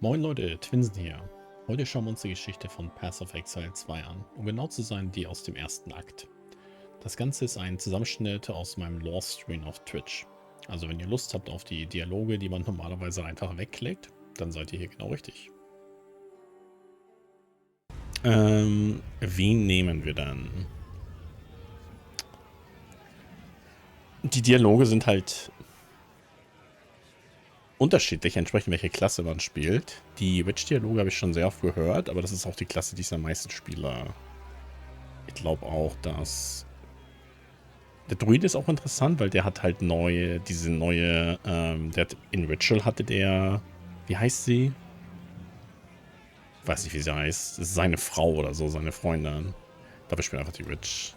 Moin Leute, Twinsen hier. Heute schauen wir uns die Geschichte von Path of Exile 2 an, um genau zu sein, die aus dem ersten Akt. Das Ganze ist ein Zusammenschnitt aus meinem Lore-Stream auf Twitch. Also wenn ihr Lust habt auf die Dialoge, die man normalerweise einfach wegklickt, dann seid ihr hier genau richtig. Wen nehmen wir dann? Die Dialoge sind halt unterschiedlich, entsprechend welche Klasse man spielt. Die Witch-Dialoge habe ich schon sehr oft gehört, aber das ist auch die Klasse, die ich am meisten spiele. Ich glaube auch, dass der Druid ist auch interessant, weil der hat halt der hat in Ritual hatte der, wie heißt sie? Ich weiß nicht, wie sie heißt. Das ist seine Frau oder so, seine Freundin. Dafür spielen einfach die Witch.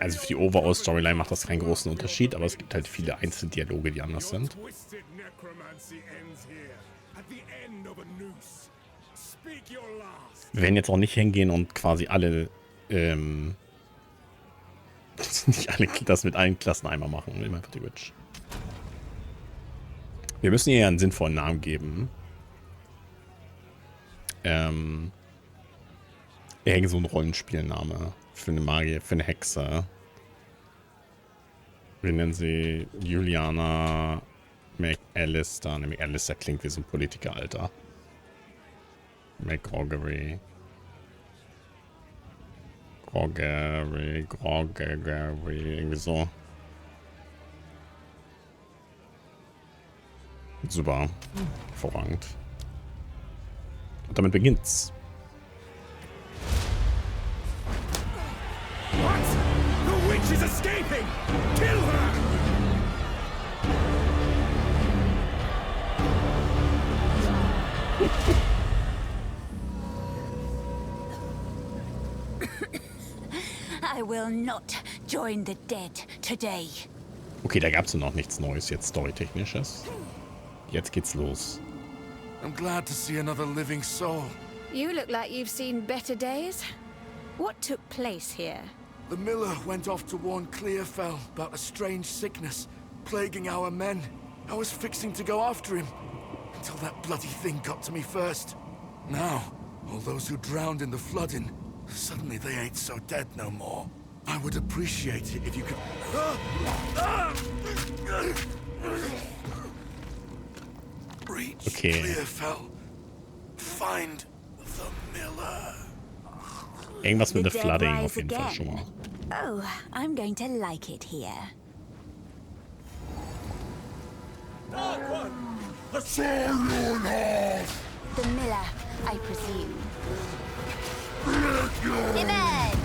Also für die Overall-Storyline macht das keinen großen Unterschied, aber es gibt halt viele einzelne Dialoge, die anders sind. Wir werden jetzt auch nicht hingehen und quasi alle, nicht alle das mit allen Klassen einmal machen. Wir nehmen einfach die Witch. Wir müssen ihr ja einen sinnvollen Namen geben. Irgend so ein Rollenspielname für eine Magie, für eine Hexe. Wir nennen sie Juliana McAllister. Ne, McAllister klingt wie so ein Politiker, Alter. McGregory. Gregory, irgendwie so. Super. Hervorragend. Und damit beginnt's. What? The witch is escaping! Kill her! I will not join the dead today. Okay, da gab's noch nichts Neues jetzt storytechnisches. Jetzt geht's los. I'm glad to see another living soul. You look like you've seen better days. What took place here? The miller went off to warn Clearfell about a strange sickness plaguing our men. I was fixing to go after him until that bloody thing got to me first. Now, all those who drowned in the flooding, suddenly they ain't so dead no more. I would appreciate it if you could... Reach Clearfell. Find the miller. Irgendwas mit der Flooding auf jeden Fall schon mal. Oh, I'm going to like it here. The miller, I presume. Emerge!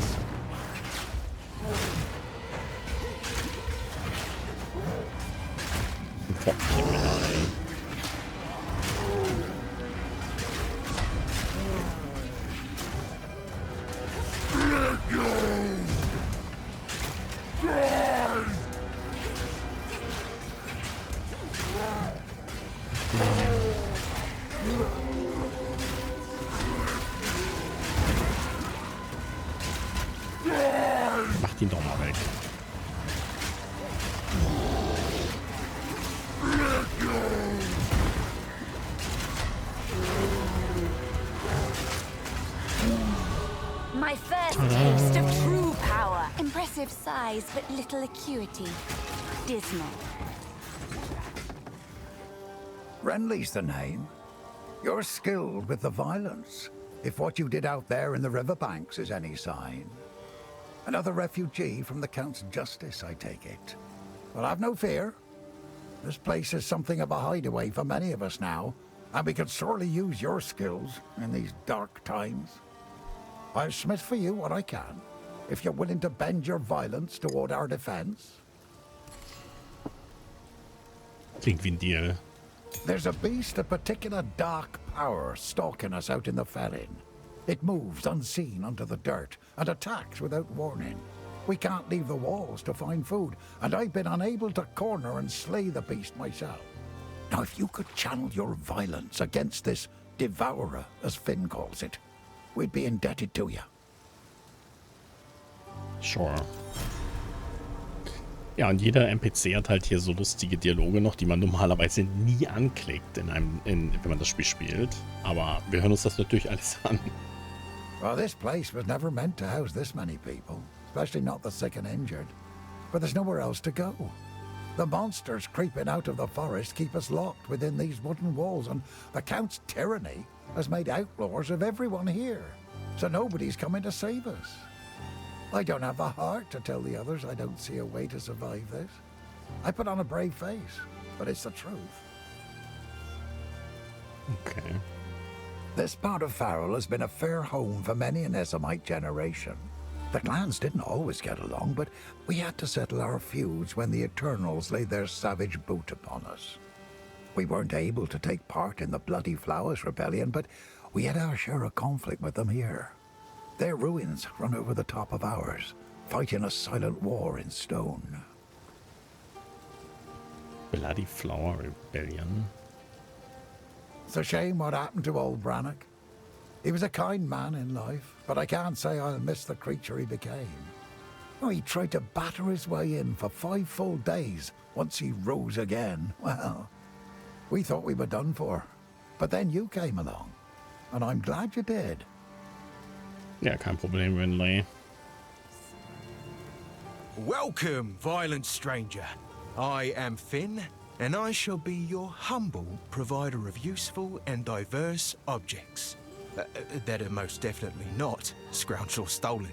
Macht ihn doch mal weg. My first taste of true power. Impressive size, but little acuity. Dismal. Renly's the name. You're skilled with the violence, if what you did out there in the riverbanks is any sign. Another refugee from the Count's justice, I take it. Well, have no fear. This place is something of a hideaway for many of us now, and we could sorely use your skills in these dark times. I'll smith for you what I can, if you're willing to bend your violence toward our defense. Klingt wie ein Deal. There's a beast of particular dark power stalking us out in the Ferrin. It moves unseen under the dirt and attacks without warning. We can't leave the walls to find food, and I've been unable to corner and slay the beast myself. Now, if you could channel your violence against this devourer, as Finn calls it, we'd be indebted to you. Sure. Ja, und jeder NPC hat halt hier so lustige Dialoge noch, die man normalerweise nie anklickt, wenn man das Spiel spielt. Aber wir hören uns das natürlich alles an. Well, this place was never meant to house this many people, especially not the sick and injured. But there's nowhere else to go. The monsters creeping out of the forest keep us locked within these wooden walls, and the Count's tyranny has made outlaws of everyone here. So nobody's coming to save us. I don't have the heart to tell the others I don't see a way to survive this. I put on a brave face, but it's the truth. Okay. This part of Farrell has been a fair home for many an Essamite generation. The clans didn't always get along, but we had to settle our feuds when the Eternals laid their savage boot upon us. We weren't able to take part in the Bloody Flowers Rebellion, but we had our share of conflict with them here. Their ruins run over the top of ours, fighting a silent war in stone. Bloody Flower Rebellion. It's a shame what happened to old Brannock. He was a kind man in life, but I can't say I'll miss the creature he became. Oh, he tried to batter his way in for 5 full days once he rose again. Well, we thought we were done for. But then you came along, and I'm glad you did. Ja, kein Problem, Winley. Welcome, violent stranger. I am Finn, and I shall be your humble provider of useful and diverse objects. That are most definitely not scrounged or stolen.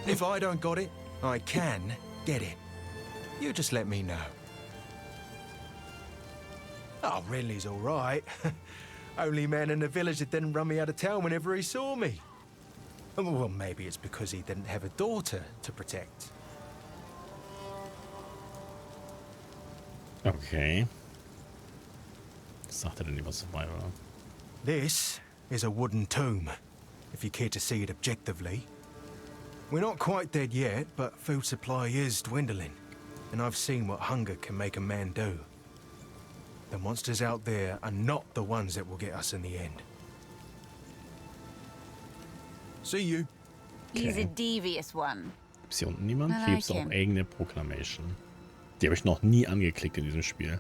If I don't got it, I can get it. You just let me know. Oh, Renly's all right. Only man in the village that didn't run me out of town whenever he saw me. Well, maybe it's because he didn't have a daughter to protect. Okay. Was sagt er denn über Survivor? This is a wooden tomb, if you care to see it objectively. We're not quite dead yet, but food supply is dwindling, and I've seen what hunger can make a man do. The monsters out there are not the ones that will get us in the end. See you. He's a devious one. Ist hier unten niemand? I Hier gibt es like auch him. eigene Proclamation. Die habe ich noch nie angeklickt in diesem Spiel.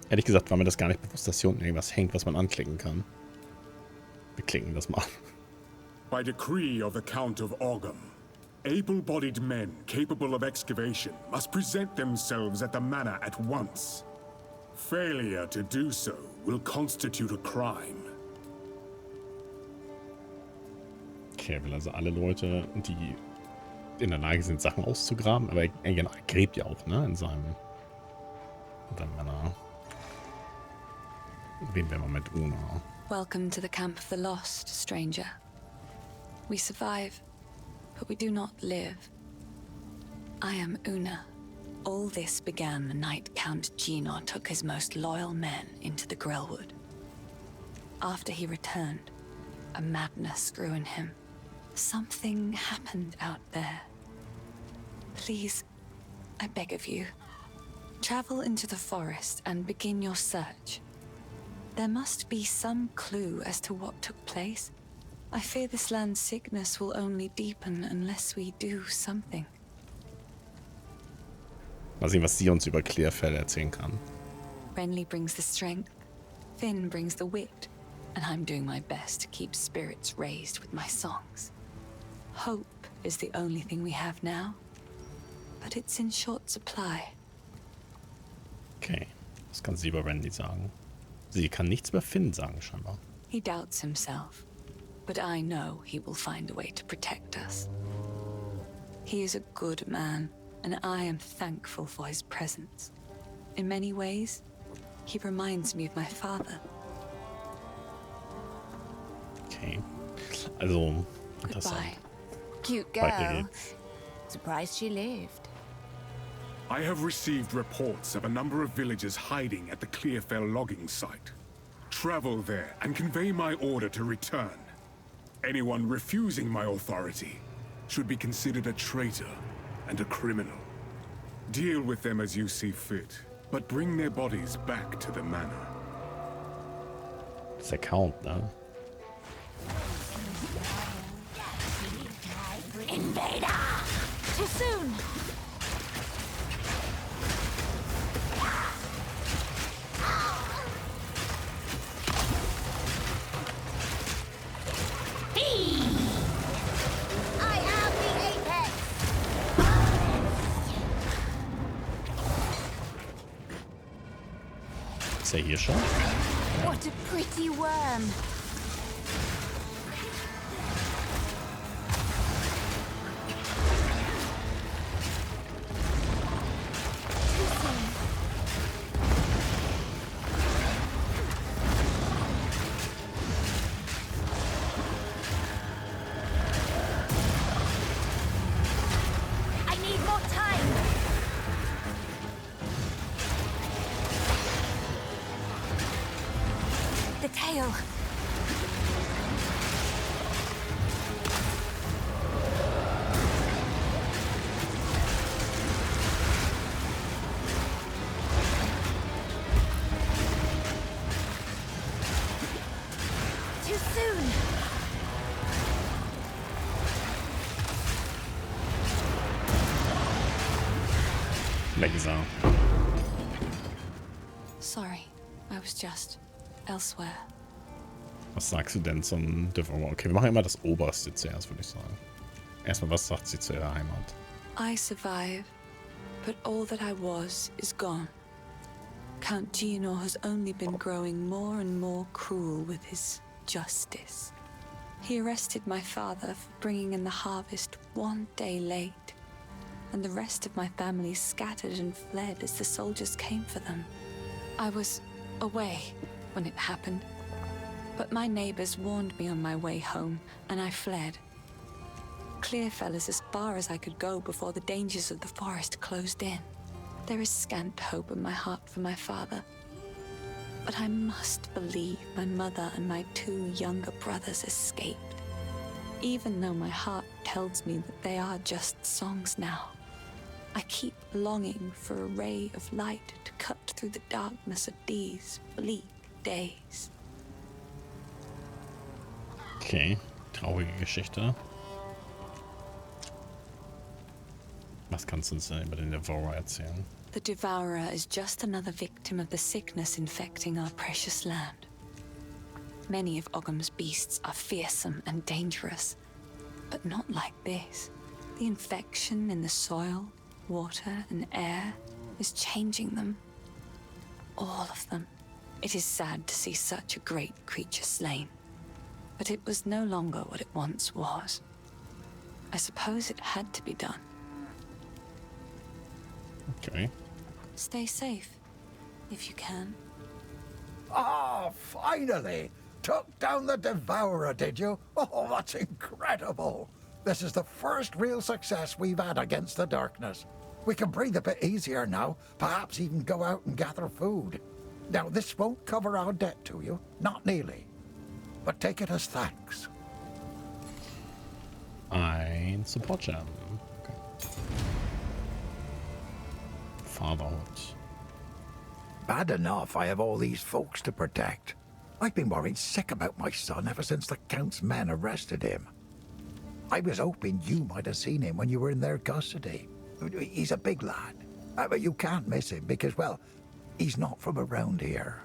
Ehrlich gesagt war mir das gar nicht bewusst, dass hier unten irgendwas hängt, was man anklicken kann. Wir klicken das mal an. By decree of the Count of Ogham, able-bodied men capable of excavation must present themselves at the manor at once. Failure to do so will constitute a crime. Okay, er will also alle Leute, die in der Lage sind, Sachen auszugraben, aber er gräbt ja auch, ne, in seinem Manor. Reden wir mal mit Una. Welcome to the camp of the lost, stranger. We survive, but we do not live. I am Una. All this began the night Count Gino took his most loyal men into the Grellwood. After he returned, a madness grew in him. Something happened out there. Please, I beg of you, travel into the forest and begin your search. There must be some clue as to what took place. I fear this land's sickness will only deepen unless we do something. Mal sehen, was sie uns über Clearfell erzählen kann. Renly brings the strength, Finn brings the wit, and I'm doing my best to keep spirits raised with my songs. Hope is the only thing we have now, but it's in short supply. Okay, was kann sie über Randy sagen? Sie kann nichts über Finn sagen, scheinbar. He doubts himself, but I know he will find a way to protect us. He is a good man, and I am thankful for his presence. In many ways, he reminds me of my father. Okay, also Goodbye. interessant. Cute Weiter girl. geht's. Surprised she lived. I have received reports of a number of villagers hiding at the Clearfell logging site. Travel there and convey my order to return. Anyone refusing my authority should be considered a traitor and a criminal. Deal with them as you see fit, but bring their bodies back to the manor. Das ist der Count, ne? Invader! Too soon! Ist er hier schon? What a pretty worm. I need more time. The tail. Too soon. Weg ist er. Sorry, I was just elsewhere. Was sagst du denn zum Devourer? Okay, wir machen immer das Oberste zuerst, würde ich sagen. Erstmal, was sagt sie zu ihrer Heimat? I survive, but all that I was is gone. Count Gianor has only been growing more and more cruel with his justice. He arrested my father for bringing in the harvest one day late, and the rest of my family scattered and fled as the soldiers came for them. I was away when it happened, but my neighbors warned me on my way home, and I fled. Clearfell is as far as I could go before the dangers of the forest closed in. There is scant hope in my heart for my father, but I must believe my mother and my 2 younger brothers escaped, even though my heart tells me that they are just songs now. I keep longing for a ray of light to cut through the darkness of these bleak days. Okay, traurige Geschichte. Was kannst du uns denn über den Devourer erzählen? The Devourer is just another victim of the sickness infecting our precious land. Many of Ogham's beasts are fearsome and dangerous, but not like this. The infection in the soil, water, and air is changing them. All of them. It is sad to see such a great creature slain, but it was no longer what it once was. I suppose it had to be done. Okay. Stay safe, if you can. Ah, finally! Took down the Devourer, did you? Oh, that's incredible! This is the first real success we've had against the darkness. We can breathe a bit easier now, perhaps even go out and gather food. Now, this won't cover our debt to you, not nearly. But take it as thanks. Ein Support Gem. Okay. Fatherhood. Bad enough I have all these folks to protect. I've been worried sick about my son ever since the Count's men arrested him. I was hoping you might have seen him when you were in their custody. He's a big lad, but you can't miss him because, well, he's not from around here.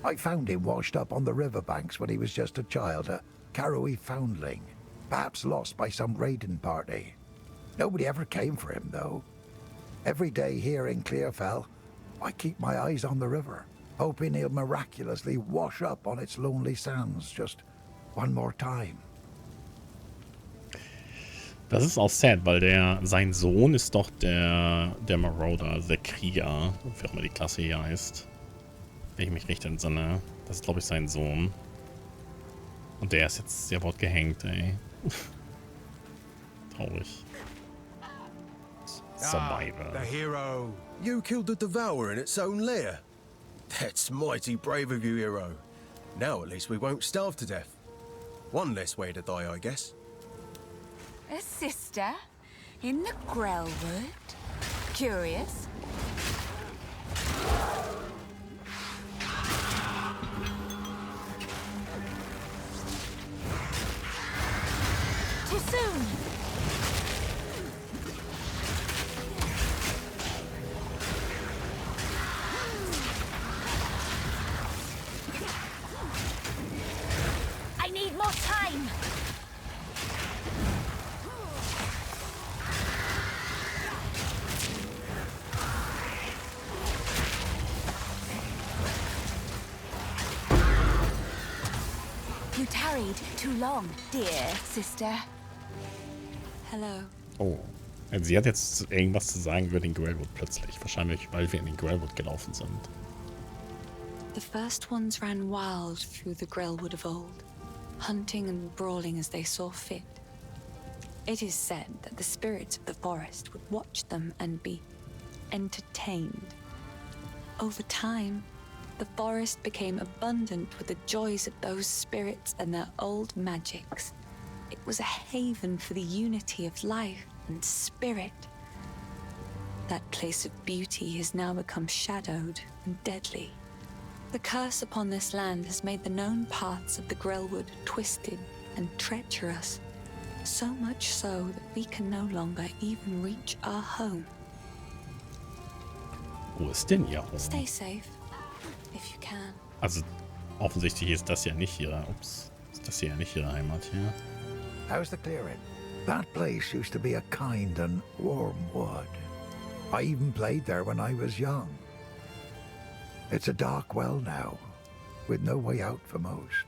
I found him washed up on the riverbanks when he was just a child, a Karoi foundling, perhaps lost by some raiding party. Nobody ever came for him, though. Every day here in Clearfell, I keep my eyes on the river, hoping he'll miraculously wash up on its lonely sands just one more time. Das ist auch sad, weil sein Sohn ist doch der Marauder, der Krieger, wie auch immer die Klasse hier heißt. Wenn ich mich richtig entsinne. Das ist, glaube ich, sein Sohn. Und der ist jetzt, der wurde gehängt, ey. Traurig. Survivor. The hero. You killed the Devourer in its own lair. That's mighty brave of you, hero. Now at least we won't starve to death. One less way to die, I guess. A sister? In the Grellwood? Curious. Too soon! I need more time! You tarried too long, dear sister. Hello. Oh. Sie hat jetzt irgendwas zu sagen über den Greywood plötzlich. Wahrscheinlich, weil wir in den Greywood gelaufen sind. The first ones ran wild through the Grellwood of old, hunting and brawling as they saw fit. It is said that the spirits of the forest would watch them and be entertained. Over time, the forest became abundant with the joys of those spirits and their old magics. It was a haven for the unity of life and spirit. That place of beauty has now become shadowed and deadly. The curse upon this land has made the known paths of the Grellwood twisted and treacherous, so much so that we can no longer even reach our home. Wo ist denn ihr Home? Stay safe, if you can. Also, offensichtlich ist das ja nicht ihre... Ups. Ist das hier ja nicht ihre Heimat hier? How's the clearing? That place used to be a kind and warm wood. I even played there when I was young. It's a dark well now, with no way out for most.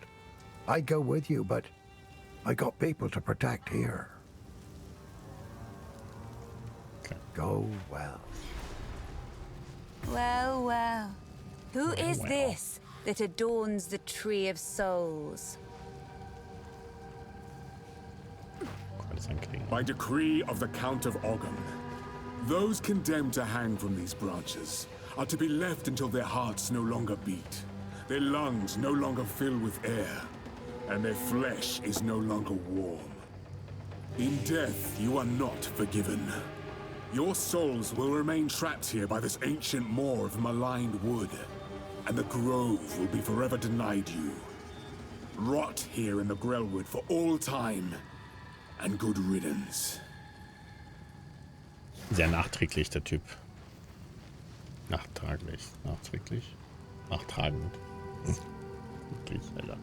I'd go with you, but I got people to protect here. Okay. Go well. Well, well. Who is Well. this that adorns the Tree of Souls? Alles anklingen. By decree of the Count of Ogham, those condemned to hang from these branches are to be left until their hearts no longer beat, their lungs no longer fill with air, and their flesh is no longer warm. In death, you are not forgiven. Your souls will remain trapped here by this ancient moor of maligned wood, and the grove will be forever denied you. Rot here in the Grellwood for all time, and good riddance. Sehr nachträglich, der Typ. Nachträglich. Nachtragend. Wirklich, Alter.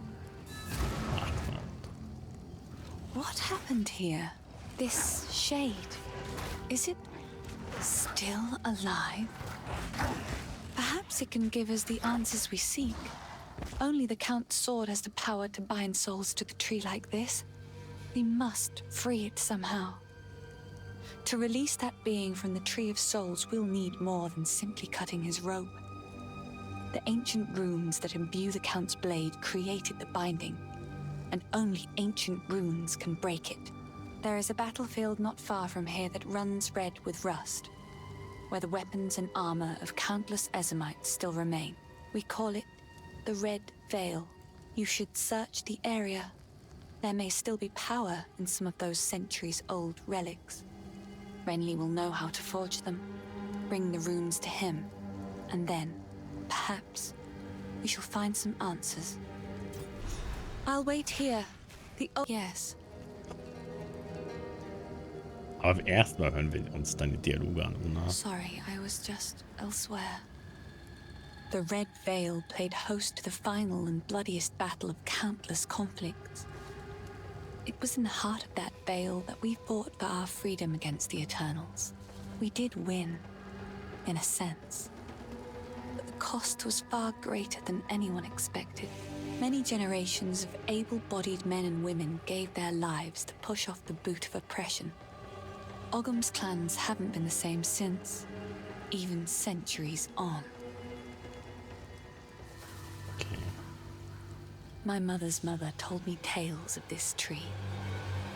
Nachtragend. What happened here? This shade, is it still alive? Perhaps it can give us the answers we seek. Only the Count's sword has the power to bind souls to the tree like this. We must free it somehow. To release that being from the Tree of Souls, we'll need more than simply cutting his rope. The ancient runes that imbue the Count's blade created the binding, and only ancient runes can break it. There is a battlefield not far from here that runs red with rust, where the weapons and armor of countless Ezamites still remain. We call it the Red Veil. You should search the area. There may still be power in some of those centuries-old relics. Renly will know how to forge them, bring the runes to him, and then, perhaps, we shall find some answers. I'll wait here. Yes. Aber erstmal hören wir uns deine Dialoge an, Una. Sorry, I was just elsewhere. The Red Veil played host to the final and bloodiest battle of countless conflicts. It was in the heart of that veil that we fought for our freedom against the Eternals. We did win, in a sense. But the cost was far greater than anyone expected. Many generations of able-bodied men and women gave their lives to push off the boot of oppression. Ogham's clans haven't been the same since, even centuries on. My mother's mother told me tales of this tree.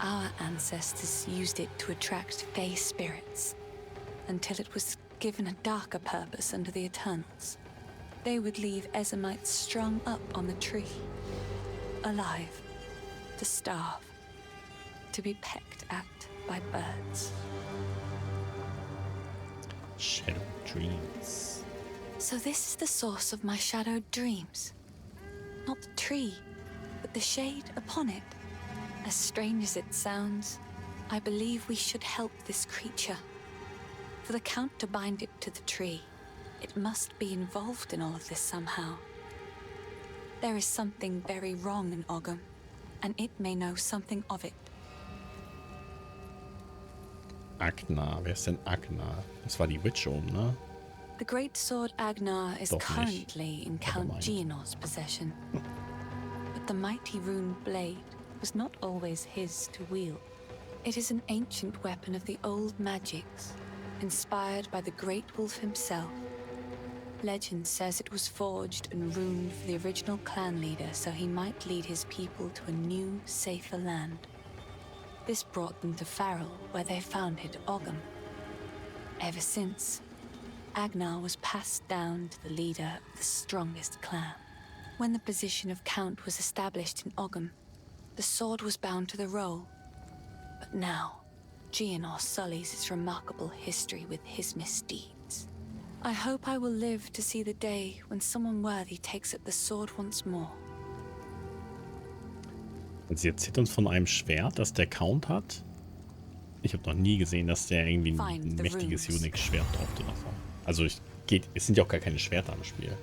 Our ancestors used it to attract fey spirits, until it was given a darker purpose under the Eternals. They would leave Ezamites strung up on the tree, alive, to starve, to be pecked at by birds. Shadow dreams. So this is the source of my shadowed dreams. Not the tree, but the shade upon it. As strange as it sounds, I believe we should help this creature. For the Count to bind it to the tree, it must be involved in all of this somehow. There is something very wrong in Ogham, and it may know something of it. Agnar. Wer ist denn Agnar? Das war die Witch oben, ne? The great sword Agnar is Doch nicht. currently in Count Nevermind. Geonor's possession. But But the mighty rune blade was not always his to wield. It is an ancient weapon of the old magics, inspired by the great wolf himself. Legend says it was forged and runed for the original clan leader so he might lead his people to a new, safer land. This brought them to Farrell, where they founded Ogham. Ever since, Agnar was passed down to the leader of the strongest clan. When the position of Count was established in Ogham, the sword was bound to the role. But now, Gianor sullies its remarkable history with his misdeeds. I hope I will live to see the day when someone worthy takes up the sword once more. Und sie erzählt uns von einem Schwert, das der Count hat. Ich habe noch nie gesehen, dass der irgendwie ein mächtiges Unix-Schwert braucht oder so. Also es sind ja auch gar keine Schwerter im Spiel.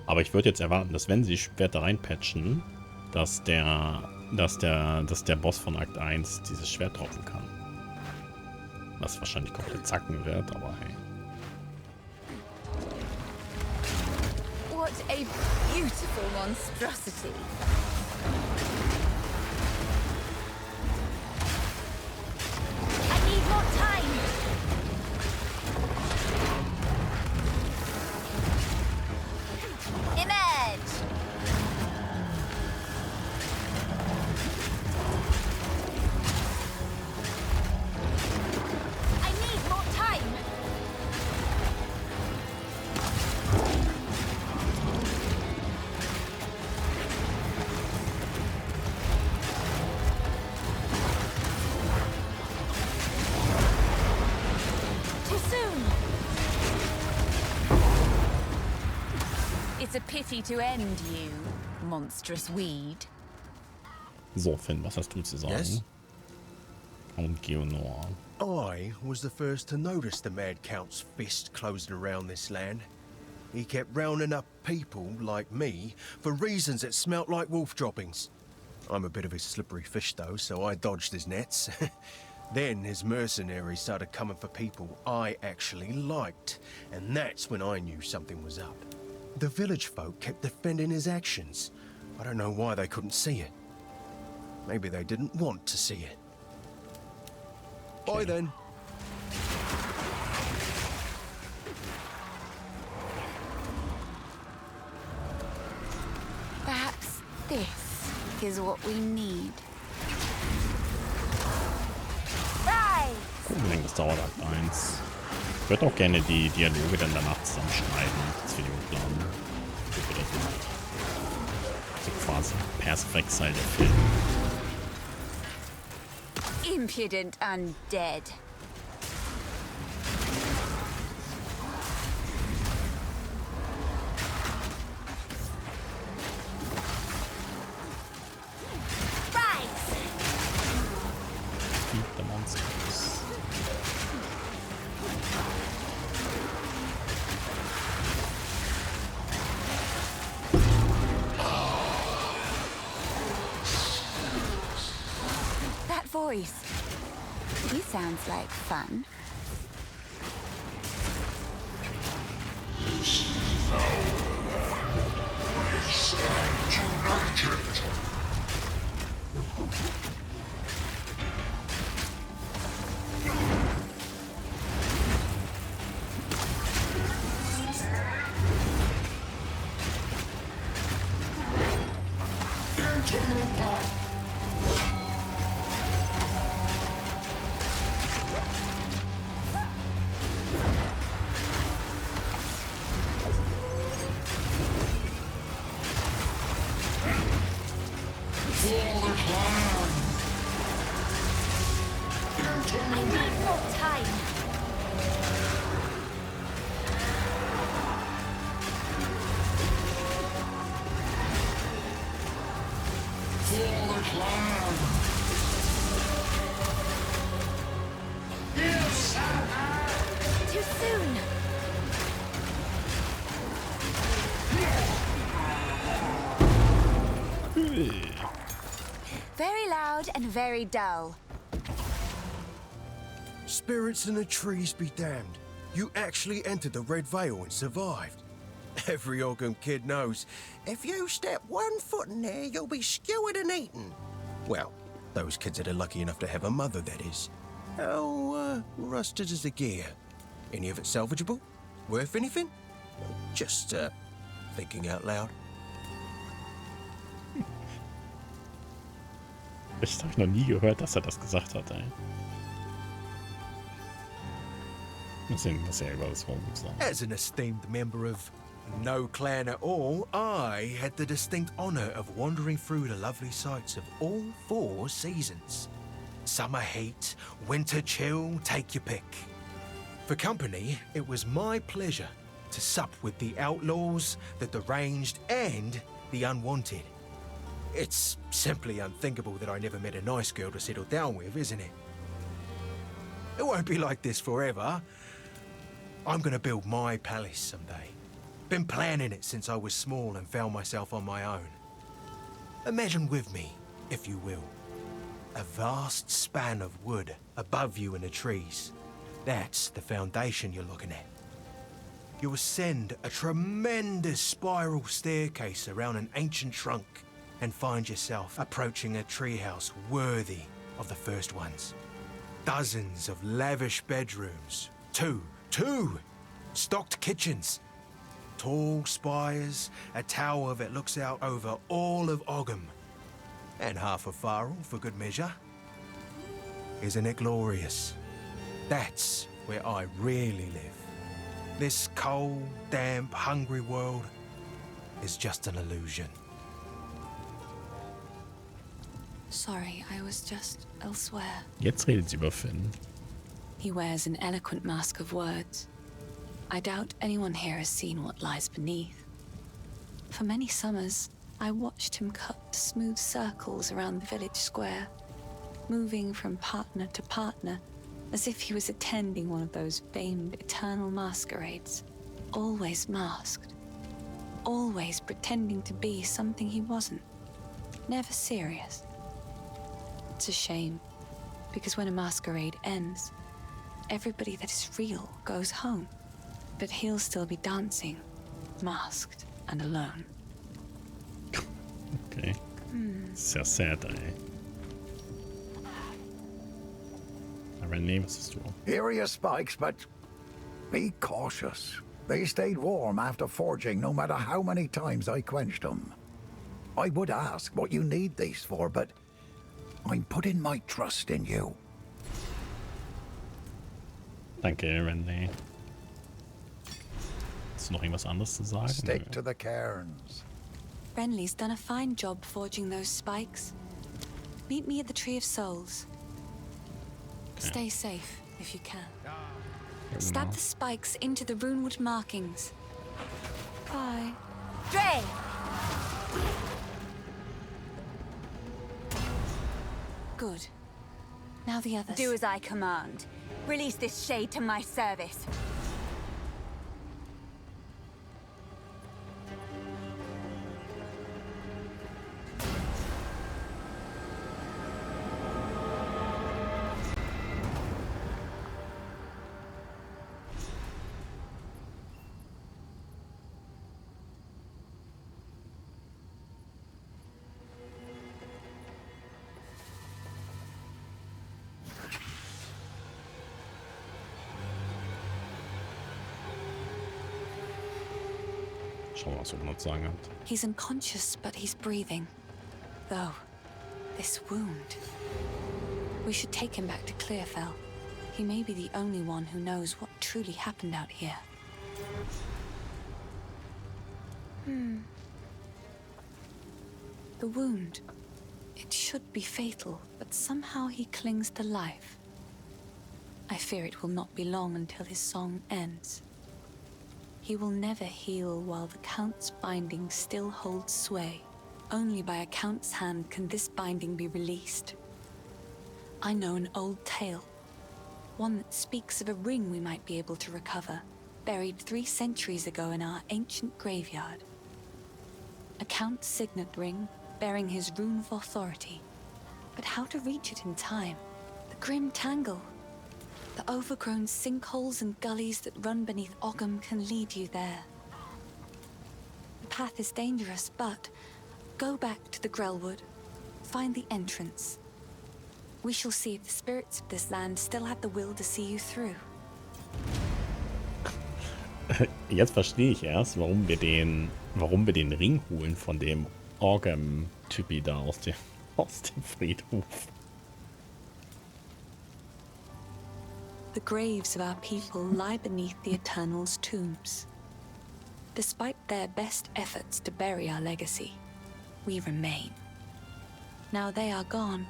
Aber ich würde jetzt erwarten, dass wenn sie Schwerter reinpatchen, dass der Boss von Akt 1 dieses Schwert droppen kann. Was wahrscheinlich komplett zacken wird, aber hey. What a beautiful monstrosity. I need more time. Emerge. I need more time. It's a pity to end you, monstrous weed. So, Finn, was hast du zu sagen? Yes? Und Gianor. I was the first to notice the Mad Count's fist closing around this land. He kept rounding up people like me for reasons that smelt like wolf droppings. I'm a bit of a slippery fish though, so I dodged his nets. Then his mercenaries started coming for people I actually liked, and that's when I knew something was up. The village folk kept defending his actions. I don't know why they couldn't see it. Maybe they didn't want to see it. Bye then. Perhaps this is what we need. Rise! Gucken, wie lange das dauert, Akt 1. Ich würde auch gerne die Dialoge dann danach zusammenschneiden, das Video hochladen. So quasi Path of Exile, der Film. Impudent undead. Rise! Keep the monsters. That voice. He sounds like fun. I need more time. Too soon. Very loud and very dull. Spirits in the trees be damned. You actually entered the Red Veil and survived. Every Ogham kid knows, if you step 1 foot in there, you'll be skewered and eaten. Well, those kids that are lucky enough to have a mother, that is. How rusted is the gear? Any of it salvageable? Worth anything? Just thinking out loud. Ich habe noch nie gehört, dass er das gesagt hat, ey. Mal sehen, was er über das Hornbuch sagt. As an esteemed member of no clan at all, I had the distinct honor of wandering through the lovely sights of all 4 seasons. Summer heat, winter chill, take your pick. For company, it was my pleasure to sup with the outlaws, the deranged, and the unwanted. It's simply unthinkable that I never met a nice girl to settle down with, isn't it? It won't be like this forever. I'm gonna build my palace someday. Been planning it since I was small and found myself on my own. Imagine with me, if you will, a vast span of wood above you in the trees. That's the foundation you're looking at. You ascend a tremendous spiral staircase around an ancient trunk and find yourself approaching a treehouse worthy of the first ones. Dozens of lavish bedrooms, two stocked kitchens, tall spires, a tower that looks out over all of Ogham, and half a Farrell for good measure. Isn't it glorious? That's where I really live. This cold, damp, hungry world is just an illusion. Sorry, I was just elsewhere. Jetzt redet sie über Finn. He wears an eloquent mask of words. I doubt anyone here has seen what lies beneath. For many summers, I watched him cut smooth circles around the village square, moving from partner to partner, as if he was attending one of those famed eternal masquerades. Always masked. Always pretending to be something he wasn't. Never serious. It's a shame, because when a masquerade ends, everybody that is real goes home. But he'll still be dancing, masked and alone. Okay. Sehr sad, ey. René, was hast du? Here are your spikes, but be cautious. They stayed warm after forging no matter how many times I quenched them. I would ask what you need these for, but I'm putting my trust in you. Danke, René. Hast du noch irgendwas anderes zu sagen? Stick to the cairns. Renly's done a fine job forging those spikes. Meet me at the Tree of Souls. Okay. Stay safe, if you can. Stab the spikes into the runewood markings. Bye. Dre! Good. Now the others. Do as I command. Release this shade to my service. Schauen wir mal, was er noch sagen hat. He's unconscious, but he's breathing. Though, this wound. We should take him back to Clearfell. He may be the only one who knows what truly happened out here. The wound. It should be fatal, but somehow he clings to life. I fear it will not be long until his song ends. He will never heal while the Count's binding still holds sway. Only by a Count's hand can this binding be released. I know an old tale, one that speaks of a ring we might be able to recover, buried 3 centuries ago in our ancient graveyard. A Count's signet ring, bearing his rune of authority. But how to reach it in time? The grim tangle. The overgrown sinkholes and gullies that run beneath Ogham can lead you there. path is dangerous, but go back to the Grellwood. Find the entrance. We shall see if the spirits of this land still have the will to see you through. Jetzt verstehe ich erst, warum wir den Ring holen von dem Ogham-Typi da aus dem Friedhof. The graves of our people lie beneath the Eternal's tombs. Despite their best efforts to bury our legacy, we remain. Now they are gone,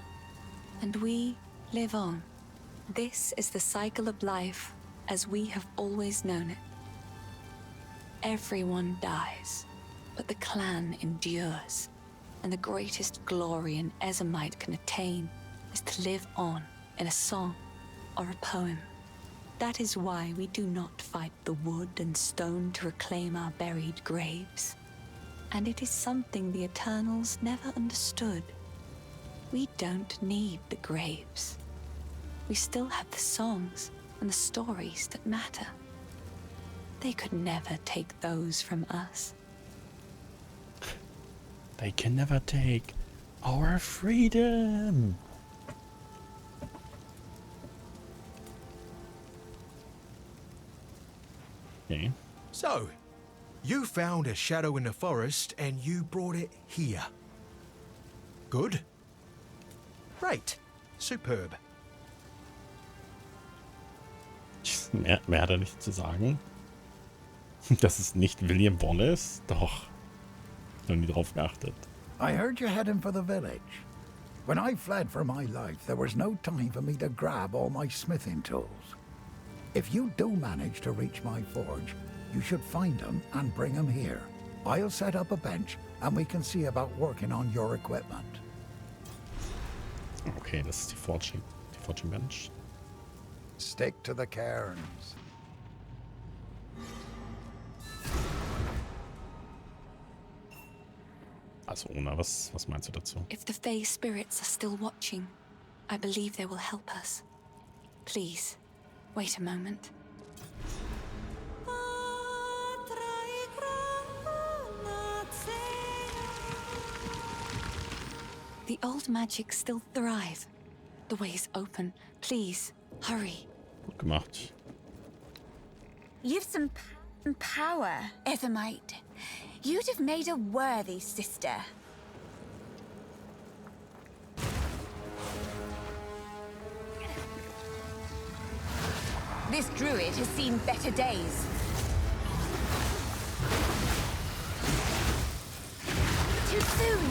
and we live on. This is the cycle of life as we have always known it. Everyone dies, but the clan endures, and the greatest glory an Ezomite can attain is to live on in a song or a poem. That is why we do not fight the wood and stone to reclaim our buried graves. And it is something the Eternals never understood. We don't need the graves. We still have the songs and the stories that matter. They could never take those from us. They can never take our freedom. Okay. So, you found a shadow in the forest and you brought it here. Good. Great. Superb. Mehr hat er nicht zu sagen. Das ist nicht William Wallace. Doch. Noch nie drauf geachtet. I heard you're heading for the village. When I fled for my life, there was no time for me to grab all my smithing tools. If you do manage to reach my forge, you should find them and bring them here. I'll set up a bench and we can see about working on your equipment. Okay, das ist die Forging Bench. Stick to the cairns. Also Una, was meinst du dazu? If the Fae spirits are still watching, I believe they will help us. Please, wait a moment. The old magic still thrive. The way is open. Please, hurry. Gut gemacht. You've some power, Ezomite. You'd have made a worthy sister. This druid has seen better days. Too soon!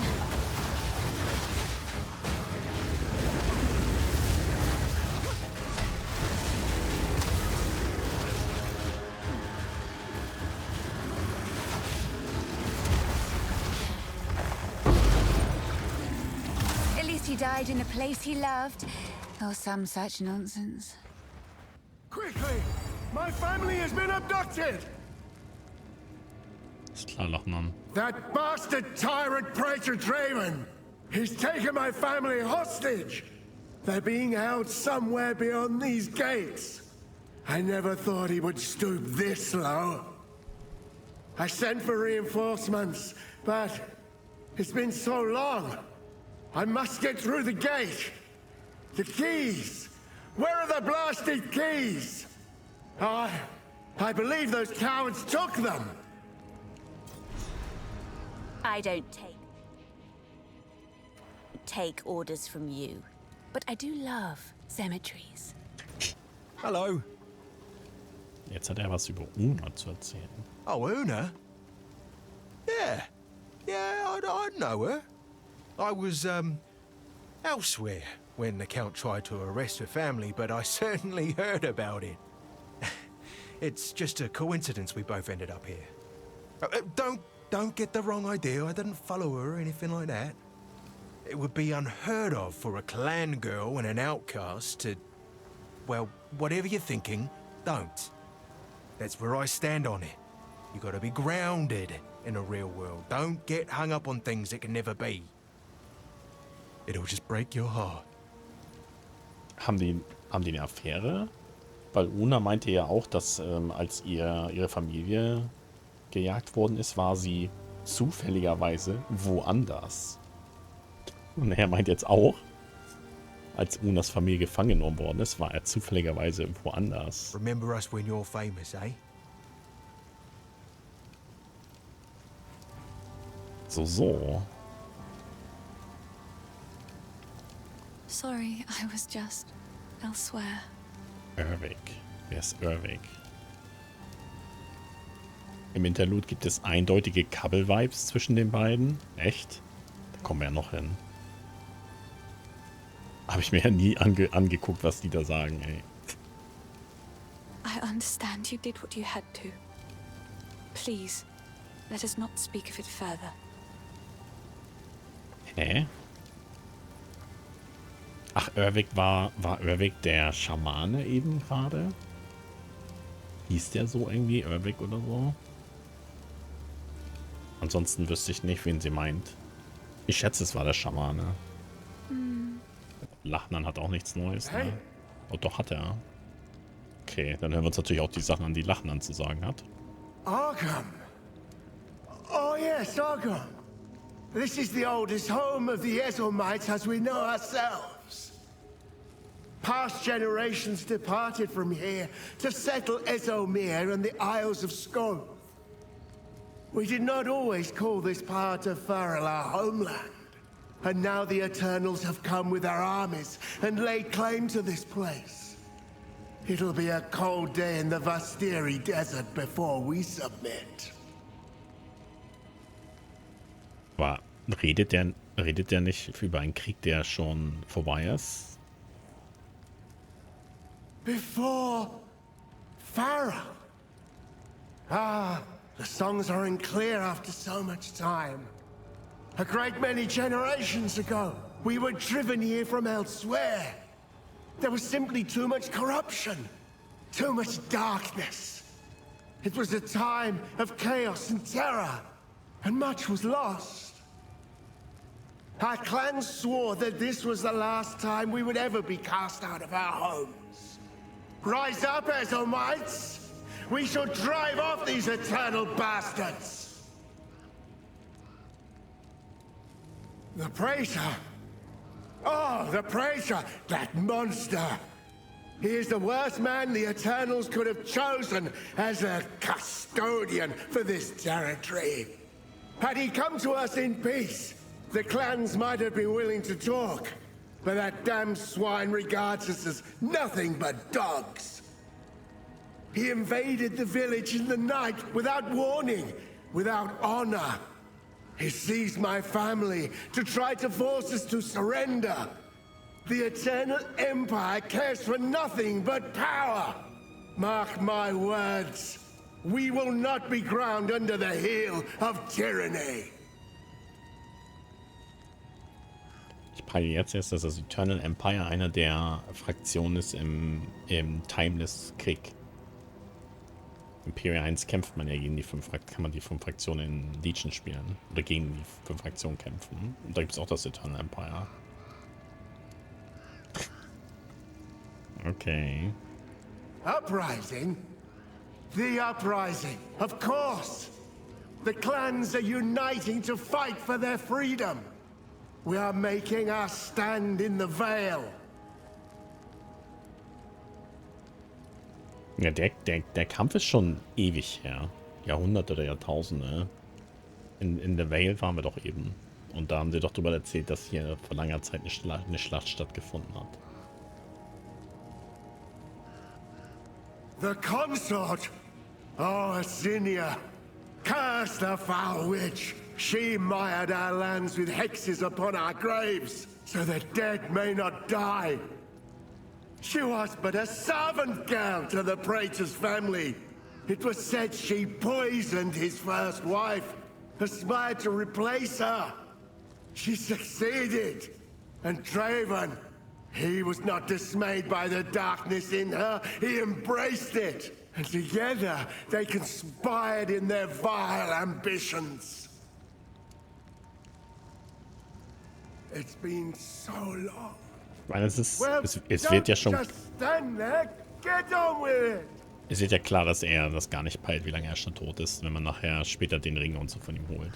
At least he died in a place he loved, or some such nonsense. Quickly! My family has been abducted! Ist klar, Lachmann. That bastard tyrant Praetor Draven! He's taken my family hostage! They're being held somewhere beyond these gates. I never thought he would stoop this low. I sent for reinforcements, but it's been so long. I must get through the gate. The keys! Where are the blasted keys? I believe those cowards took them. I don't take orders from you, but I do love cemeteries. Hello. Jetzt hat er was über Una zu erzählen. Oh, Una? Yeah. Yeah, I know her. I was, elsewhere when the Count tried to arrest her family, but I certainly heard about it. It's just a coincidence we both ended up here. Don't get the wrong idea. I didn't follow her or anything like that. It would be unheard of for a clan girl and an outcast to... Well, whatever you're thinking, don't. That's where I stand on it. You gotta be grounded in the real world. Don't get hung up on things that can never be. It'll just break your heart. Haben die eine Affäre? Weil Una meinte ja auch, dass als ihre Familie gejagt worden ist, war sie zufälligerweise woanders. Und er meint jetzt auch, als Unas Familie gefangen genommen worden ist, war er zufälligerweise woanders. Remember us when you're famous, eh? So. Sorry, I was just elsewhere. Irvig. Wer ist Irvig? Im Interlude gibt es eindeutige Couple-Vibes zwischen den beiden. Echt? Da kommen wir ja noch hin. Habe ich mir ja nie angeguckt, was die da sagen, ey. I understand you did what you had to. Please, let us not speak of it further. Hä? Ach, Irvig war Irvig der Schamane eben gerade? Hieß der so irgendwie, Irvig oder so? Ansonsten wüsste ich nicht, wen sie meint. Ich schätze, es war der Schamane. Lachnan hat auch nichts Neues, ne? Oh, doch, hat er. Okay, dann hören wir uns natürlich auch die Sachen an, die Lachnan zu sagen hat. Ogham! Oh yes, Ogham! This is the oldest home of the Ezelmites as we know ourselves. Past generations departed from here to settle Ezomir and the Isles of Skov. We did not always call this part of Faral our homeland. And now the Eternals have come with their armies and laid claim to this place. It'll be a cold day in the Vastiri Desert before we submit. Aber redet der nicht über einen Krieg, der schon vorbei ist? Before Faral? Ah, the songs are unclear after so much time. A great many generations ago, we were driven here from elsewhere. There was simply too much corruption, too much darkness. It was a time of chaos and terror, and much was lost. Our clan swore that this was the last time we would ever be cast out of our homes. Rise up, Ezelmites! We shall drive off these eternal bastards! The Praetor! Oh, the Praetor! That monster! He is the worst man the Eternals could have chosen as a custodian for this territory. Had he come to us in peace, the clans might have been willing to talk, but that damned swine regards us as nothing but dogs. He invaded the village in the night without warning, without honor. He seized my family to try to force us to surrender. The Eternal Empire cares for nothing but power. Mark my words, we will not be ground under the heel of tyranny. Ich peile jetzt erst, dass das Eternal Empire einer der Fraktionen ist im Timeless-Krieg. Imperial 1 kämpft man ja gegen die 5 Fraktionen, kann man die 5 Fraktionen in Legion spielen. Oder gegen die 5 Fraktionen kämpfen. Und da gibt es auch das Eternal Empire. Okay. Uprising? The uprising, of course! The clans are uniting to fight for their freedom. We are making our stand in the Vale. Ja, der Kampf ist schon ewig her. Jahrhunderte oder Jahrtausende. In der Vale waren wir doch eben. Und da haben sie doch darüber erzählt, dass hier vor langer Zeit eine Schlacht stattgefunden hat. The consort! Oh, Asinia! Curse the foul witch! She mired our lands with hexes upon our graves, so the dead may not die. She was but a servant girl to the Praetor's family. It was said she poisoned his first wife, aspired to replace her. She succeeded, and Draven, he was not dismayed by the darkness in her, he embraced it. And together, they conspired in their vile ambitions. It's been so long. Ich meine, es wird ja schon... Es wird ja klar, dass er das gar nicht peilt, wie lange er schon tot ist, wenn man nachher später den Ring und so von ihm holt.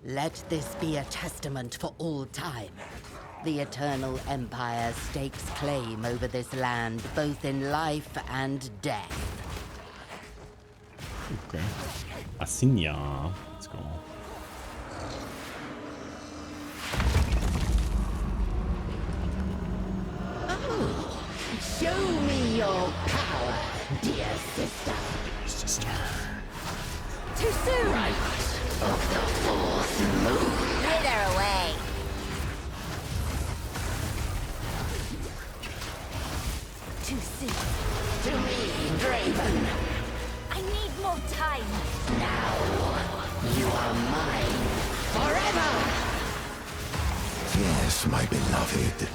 Let this be a testament for all time. The Eternal Empire stakes claim over this land, both in life and death. Okay. Asinia. Let's go. Oh, show me your power, dear sister. Too soon! Right of the fourth moon. Wither away! Too soon. To me, Draven. I need more time. Now, you are mine forever. Yes, my beloved.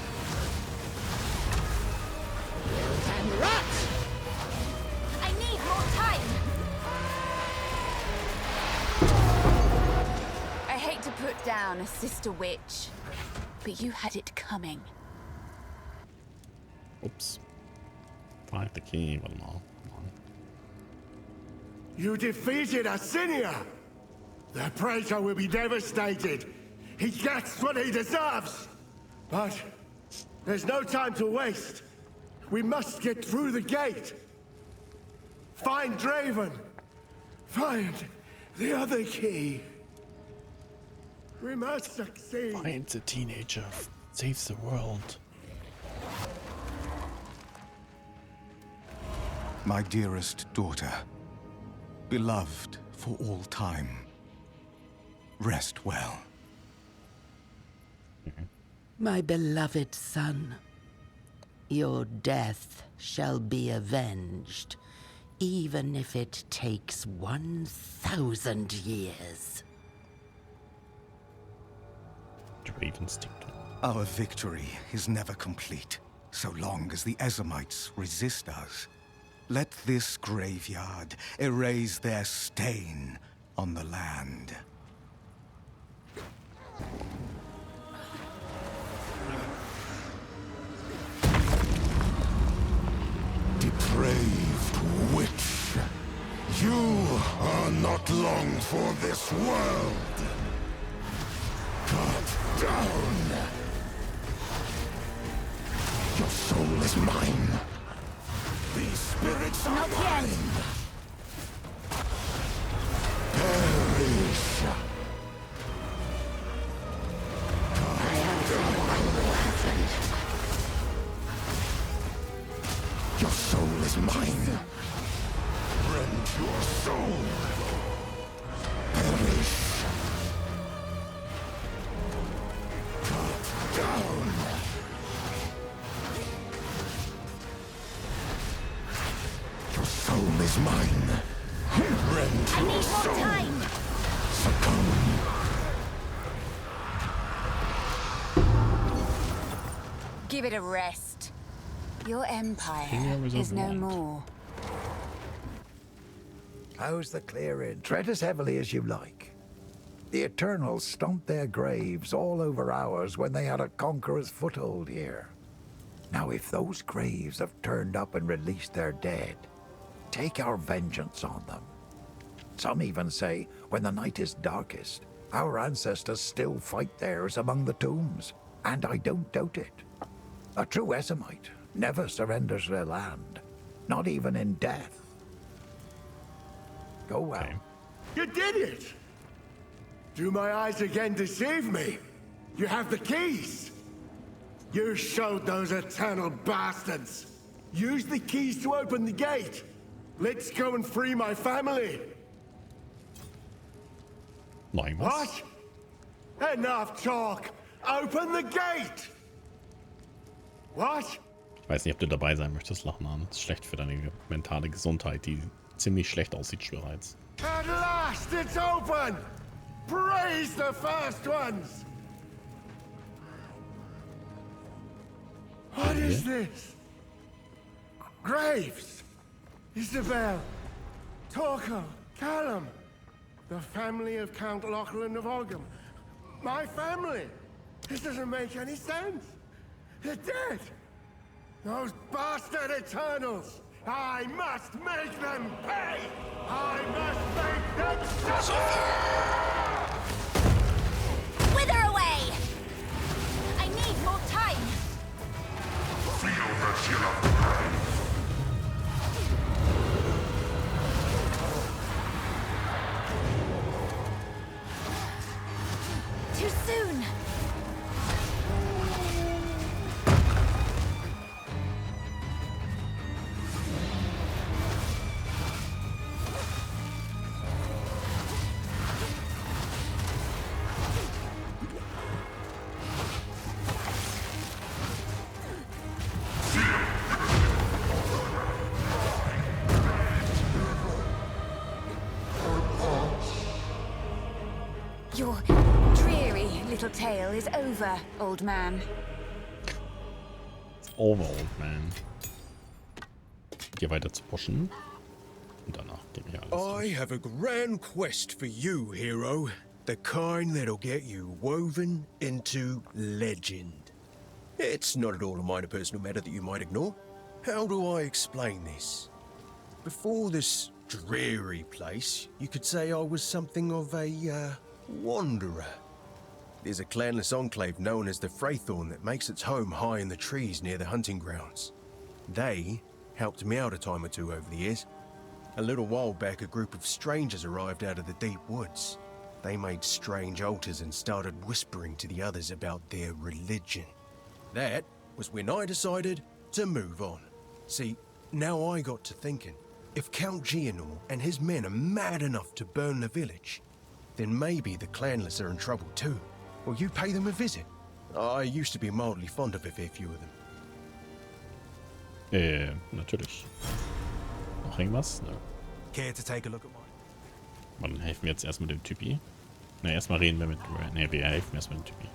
And rot! I need more time. I hate to put down a sister witch, but you had it coming. Oops. Find the key. Warte mal. You defeated Asinia! The Praetor will be devastated. He gets what he deserves! But there's no time to waste. We must get through the gate. Find Draven. Find the other key. We must succeed. Find the teenager. Saves the world. My dearest daughter, beloved for all time, rest well. My beloved son, your death shall be avenged, even if it takes 1,000 years. Draven's TikTok. Our victory is never complete, so long as the Ezamites resist us. Let this graveyard erase their stain on the land. Depraved witch, you are not long for this world. Cut down. Your soul is mine. These spirits are mine. Perish. Your soul is mine. Rend your soul. Perish. Cut down. Your soul is mine. Rend I your need soul. more time. Succumb. Give it a rest. Your empire Here is a is no wand. more. How's the clearing? Tread as heavily as you like. The Eternals stomped their graves all over ours when they had a conqueror's foothold here. Now, if those graves have turned up and released their dead, take our vengeance on them. Some even say, when the night is darkest, our ancestors still fight theirs among the tombs, and I don't doubt it. A true Ezamite never surrenders their land, not even in death. Go well. Okay. You did it! Do my eyes again deceive me? You have the keys! You showed those eternal bastards! Use the keys to open the gate! Let's go and free my family! Nein, was? What? Enough talk! Open the gate! What? Ich weiß nicht, ob du dabei sein möchtest, Lachnan. Das ist schlecht für deine mentale Gesundheit, die ziemlich schlecht aussieht bereits. At last it's open! Praise the first ones! What is this? Graves! Isabel! Torco! Callum! The family of Count Lachlan of Ogham. My family! This doesn't make any sense! They're dead! Those bastard Eternals! I must make them pay! I must make them suffer! Your dreary little tale is over, old man. It's over, old man. Hier weiter zu pushen. Und danach gebe ich alles. I have a grand quest for you, hero. The kind that'll get you woven into legend. It's not at all a minor personal matter that you might ignore. How do I explain this? Before this dreary place, you could say I was something of a, wanderer. There's a clanless enclave known as the Fraythorn that makes its home high in the trees near the hunting grounds. They helped me out a time or two over the years. A little while back, a group of strangers arrived out of the deep woods. They made strange altars and started whispering to the others about their religion. That was when I decided to move on. See, now I got to thinking, if Count Gianor and his men are mad enough to burn the village, then maybe the clanless are in trouble too. Will you pay them a visit? I used to be mildly fond of a fair few of them. Natürlich. Noch irgendwas? Ne. Care to take a look at mine? Dann helfen wir jetzt erstmal dem Typi. Ne, erstmal reden wir mit... Ne, wir helfen erstmal dem Typi.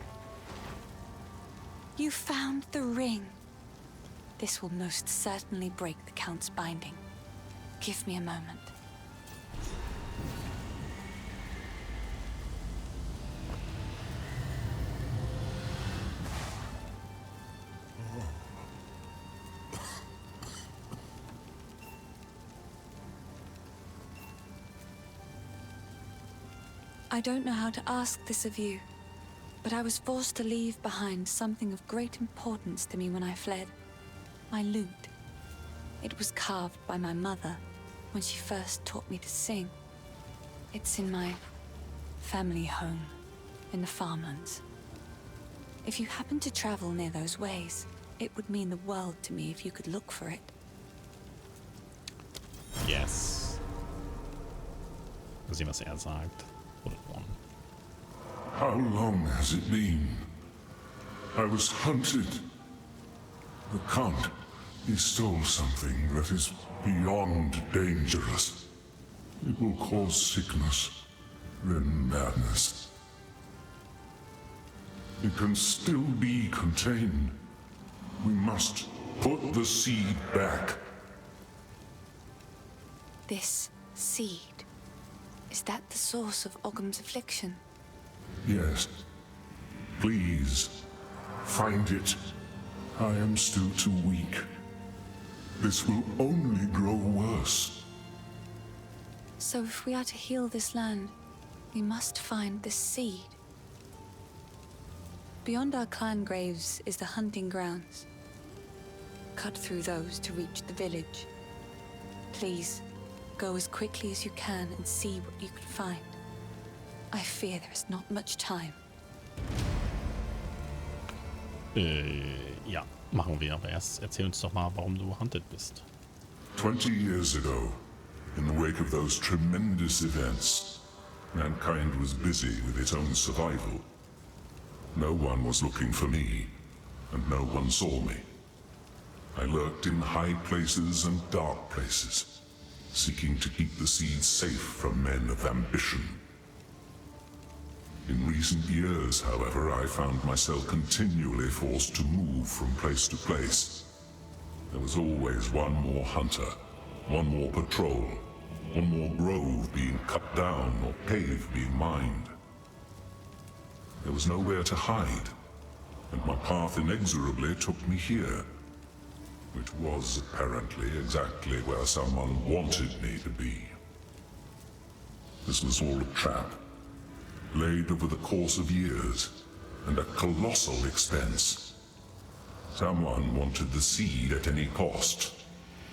You found the ring. This will most certainly break the Count's binding. Give me a moment. I don't know how to ask this of you, but I was forced to leave behind something of great importance to me when I fled. My lute. It was carved by my mother when she first taught me to sing. It's in my family home in the farmlands. If you happen to travel near those ways, it would mean the world to me if you could look for it. Yes. Mal sehen, was sagt. How long has it been? I was hunted. The Count, he stole something that is beyond dangerous. It will cause sickness, then madness. It can still be contained. We must put the seed back. This seed. Is that the source of Ogham's affliction? Yes. Please, find it. I am still too weak. This will only grow worse. So if we are to heal this land, we must find this seed. Beyond our clan graves is the hunting grounds. Cut through those to reach the village. Please, go as quickly as you can and see what you can find. I fear there is not much time. Ja, machen wir. Aber erst erzähl uns doch mal, warum du hunted bist. 20 years ago, in the wake of those tremendous events, mankind was busy with its own survival. No one was looking for me, and no one saw me. I lurked in high places and dark places, seeking to keep the seeds safe from men of ambition. In recent years, however, I found myself continually forced to move from place to place. There was always one more hunter, one more patrol, one more grove being cut down or cave being mined. There was nowhere to hide, and my path inexorably took me here, which was apparently exactly where someone wanted me to be. This was all a trap, laid over the course of years, and at colossal expense. Someone wanted the seed at any cost,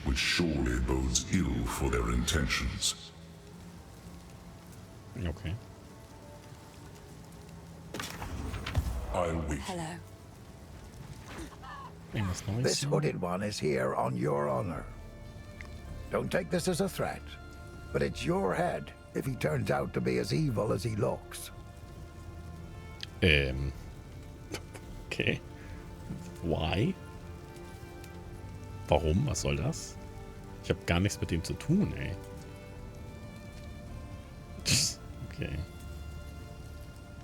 which surely bodes ill for their intentions. Okay. I'll wait. Hello. This hooded one is here on your honor. Don't take this as a threat, but it's your head if he turns out to be as evil as he looks. Okay. Why? Warum? Was soll das? Ich habe gar nichts mit dem zu tun, ey. Okay.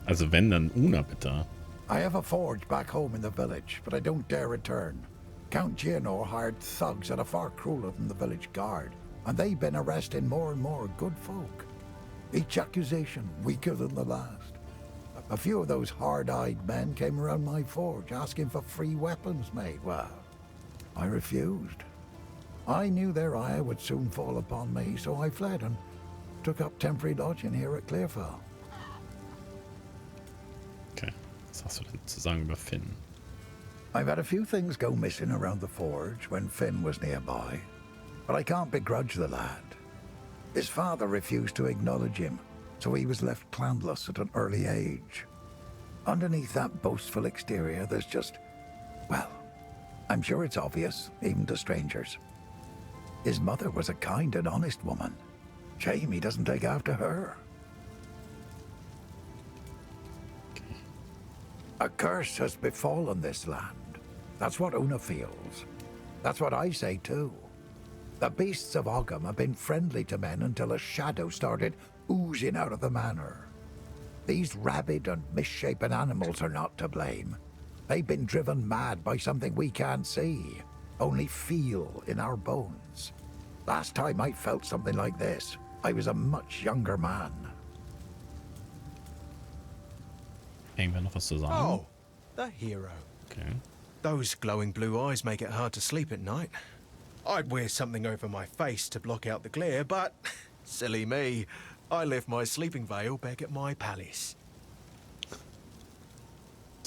Also wenn, dann Una bitte. I have a forge back home in the village, but I don't dare return. Count Gianor hired thugs that are far crueler than the village guard, and they've been arresting more and more good folk. Each accusation weaker than the last. A few of those hard-eyed men came around my forge asking for free weapons made. Well, I refused. I knew their ire would soon fall upon me, so I fled and took up temporary lodging here at Clearfell. Okay, was hast du denn zu sagen über Finn? I've had a few things go missing around the forge when Finn was nearby, but I can't begrudge the lad. His father refused to acknowledge him, so he was left clanless at an early age. Underneath that boastful exterior, there's just, well, I'm sure it's obvious, even to strangers. His mother was a kind and honest woman. Shame he doesn't take after her. A curse has befallen this land. That's what Una feels. That's what I say too. The beasts of Ogham have been friendly to men until a shadow started oozing out of the manor. These rabid and misshapen animals are not to blame. They've been driven mad by something we can't see, only feel in our bones. Last time I felt something like this, I was a much younger man. Irgendwer noch was zu sagen? Oh, the hero. Okay. Those glowing blue eyes make it hard to sleep at night. I'd wear something over my face to block out the glare, but silly me, I left my sleeping veil back at my palace.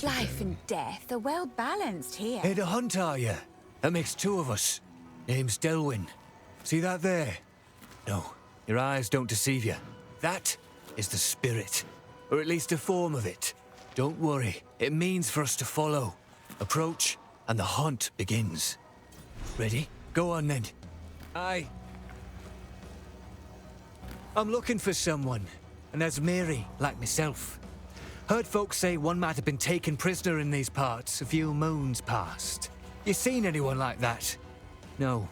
Life and death are well balanced here. Here to hunt, are you? That makes two of us. Name's Delwyn. See that there? No, your eyes don't deceive you. That is the spirit, or at least a form of it. Don't worry, it means for us to follow. Approach, and the hunt begins. Ready? Go on then. Aye. I'm looking for someone, and there's Mary, like myself. Heard folks say one might have been taken prisoner in these parts a few moons past. You seen anyone like that? No.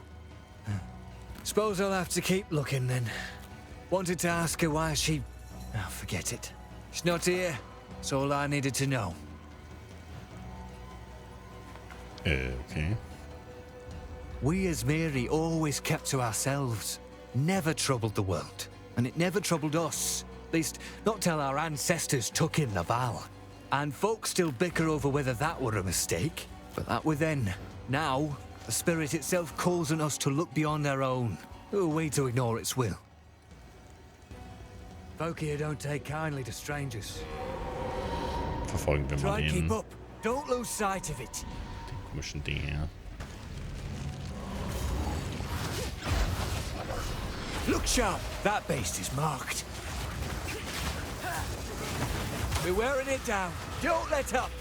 Suppose I'll have to keep looking then. Wanted to ask her why she... Oh, forget it. She's not here. That's all I needed to know. Okay. We as Mary always kept to ourselves. Never troubled the world. And it never troubled us. At least, not till our ancestors took in the vow. And folks still bicker over whether that were a mistake. But that were then. Now, the spirit itself calls on us to look beyond our own. No way to ignore its will. Folk here don't take kindly to strangers. Verfolgen wir mal Try and keep den up. Don't lose sight of it. komischen Ding hier. Look sharp! That beast is marked. We're wearing it down. Don't let up!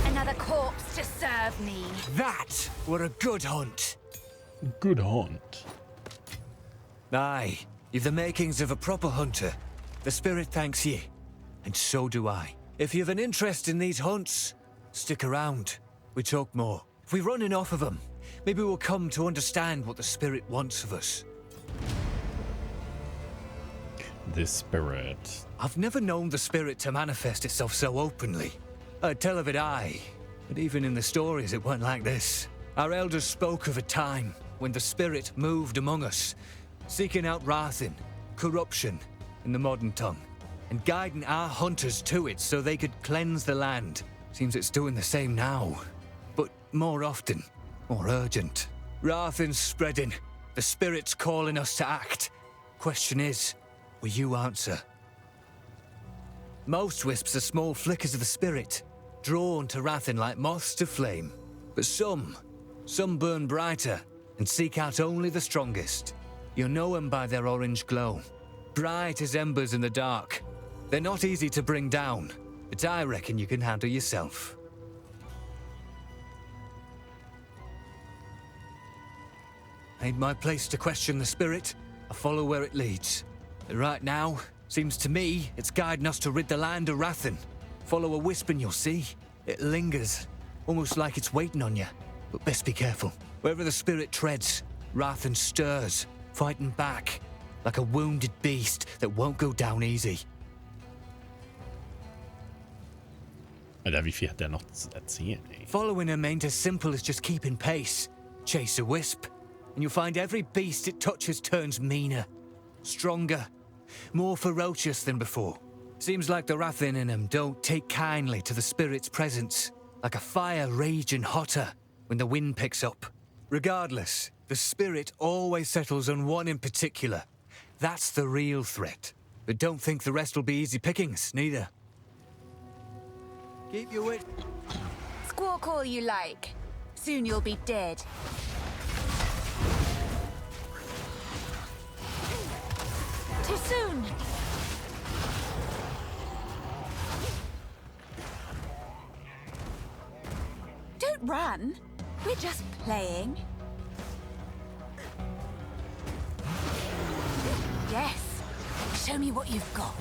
Another corpse to serve me. That were a good hunt. Good hunt. Aye, you've the makings of a proper hunter. The spirit thanks ye. And so do I. If you've an interest in these hunts, stick around. We talk more. If we run enough of them, maybe we'll come to understand what the spirit wants of us. The spirit. I've never known the spirit to manifest itself so openly. I'd tell of it aye, but even in the stories it weren't like this. Our elders spoke of a time when the spirit moved among us, seeking out wrathin, corruption in the modern tongue, and guiding our hunters to it so they could cleanse the land. Seems it's doing the same now, but more often, more urgent. Wrathin's spreading, the spirit's calling us to act. Question is, will you answer? Most wisps are small flickers of the spirit, drawn to Wrathin like moths to flame. But some burn brighter and seek out only the strongest. You'll know them by their orange glow, bright as embers in the dark. They're not easy to bring down, but I reckon you can handle yourself. Ain't my place to question the spirit. I follow where it leads. But right now, seems to me it's guiding us to rid the land of Wrathin. Follow a wisp and you'll see. It lingers, almost like it's waiting on you. But best be careful. Wherever the spirit treads, Wrathin stirs, fighting back, like a wounded beast that won't go down easy. Alter, wie viel hat der noch zu erzählen, ey? Following him ain't as simple as just keeping pace. Chase a wisp, and you'll find every beast it touches turns meaner, stronger, more ferocious than before. Seems like the Rathin in him don't take kindly to the spirit's presence, like a fire raging hotter when the wind picks up. Regardless, the spirit always settles on one in particular. That's the real threat. But don't think the rest will be easy pickings, neither. Keep your wit. Squawk all you like. Soon you'll be dead. Too soon! Don't run. We're just playing. Yes. Show me what you've got.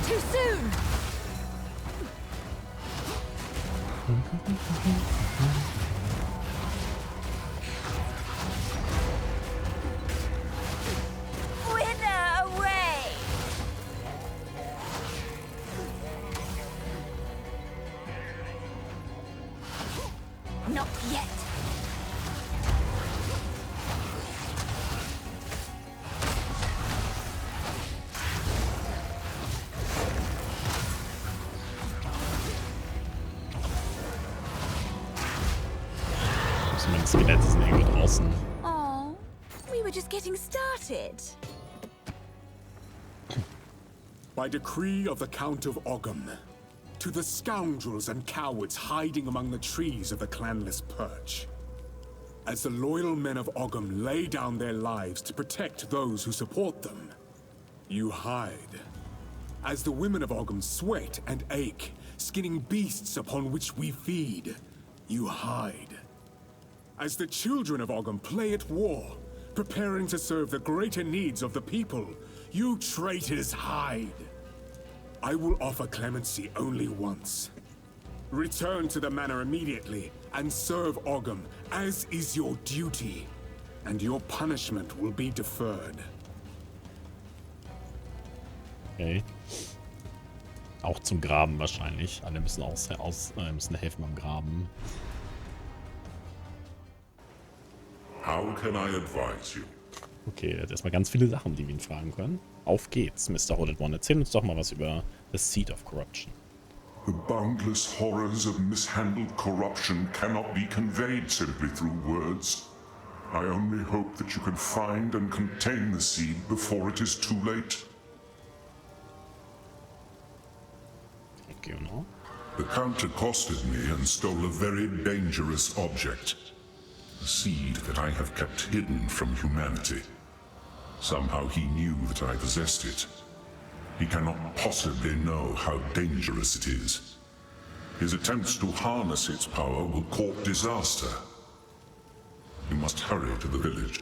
Too soon! Winner away! Not yet. Meine Skelette sind irgendwo draußen. Oh, we were just getting started. By decree of the Count of Ogham, to the scoundrels and cowards hiding among the trees of the clanless Perch. As the loyal men of Ogham lay down their lives to protect those who support them, you hide. As the women of Ogham sweat and ache, skinning beasts upon which we feed, you hide. As the children of Ogham play at war, preparing to serve the greater needs of the people, you traitors hide. I will offer clemency only once. Return to the manor immediately and serve Ogham, as is your duty, and your punishment will be deferred. Okay. Auch zum Graben wahrscheinlich. Alle müssen müssen helfen beim Graben. How can I advise you? Okay, jetzt erstmal ganz viele Sachen, die wir ihn fragen können. Auf geht's, Mr. Hooded One. Erzähl uns doch mal was über the Seat of Corruption. The boundless horrors of mishandled corruption cannot be conveyed simply through words. I only hope that you can find and contain the seed before it is too late. Okay, genau. The Count accosted me and stole a very dangerous object. A seed that I have kept hidden from humanity. Somehow he knew that I possessed it. He cannot possibly know how dangerous it is. His attempts to harness its power will court disaster. You must hurry to the village.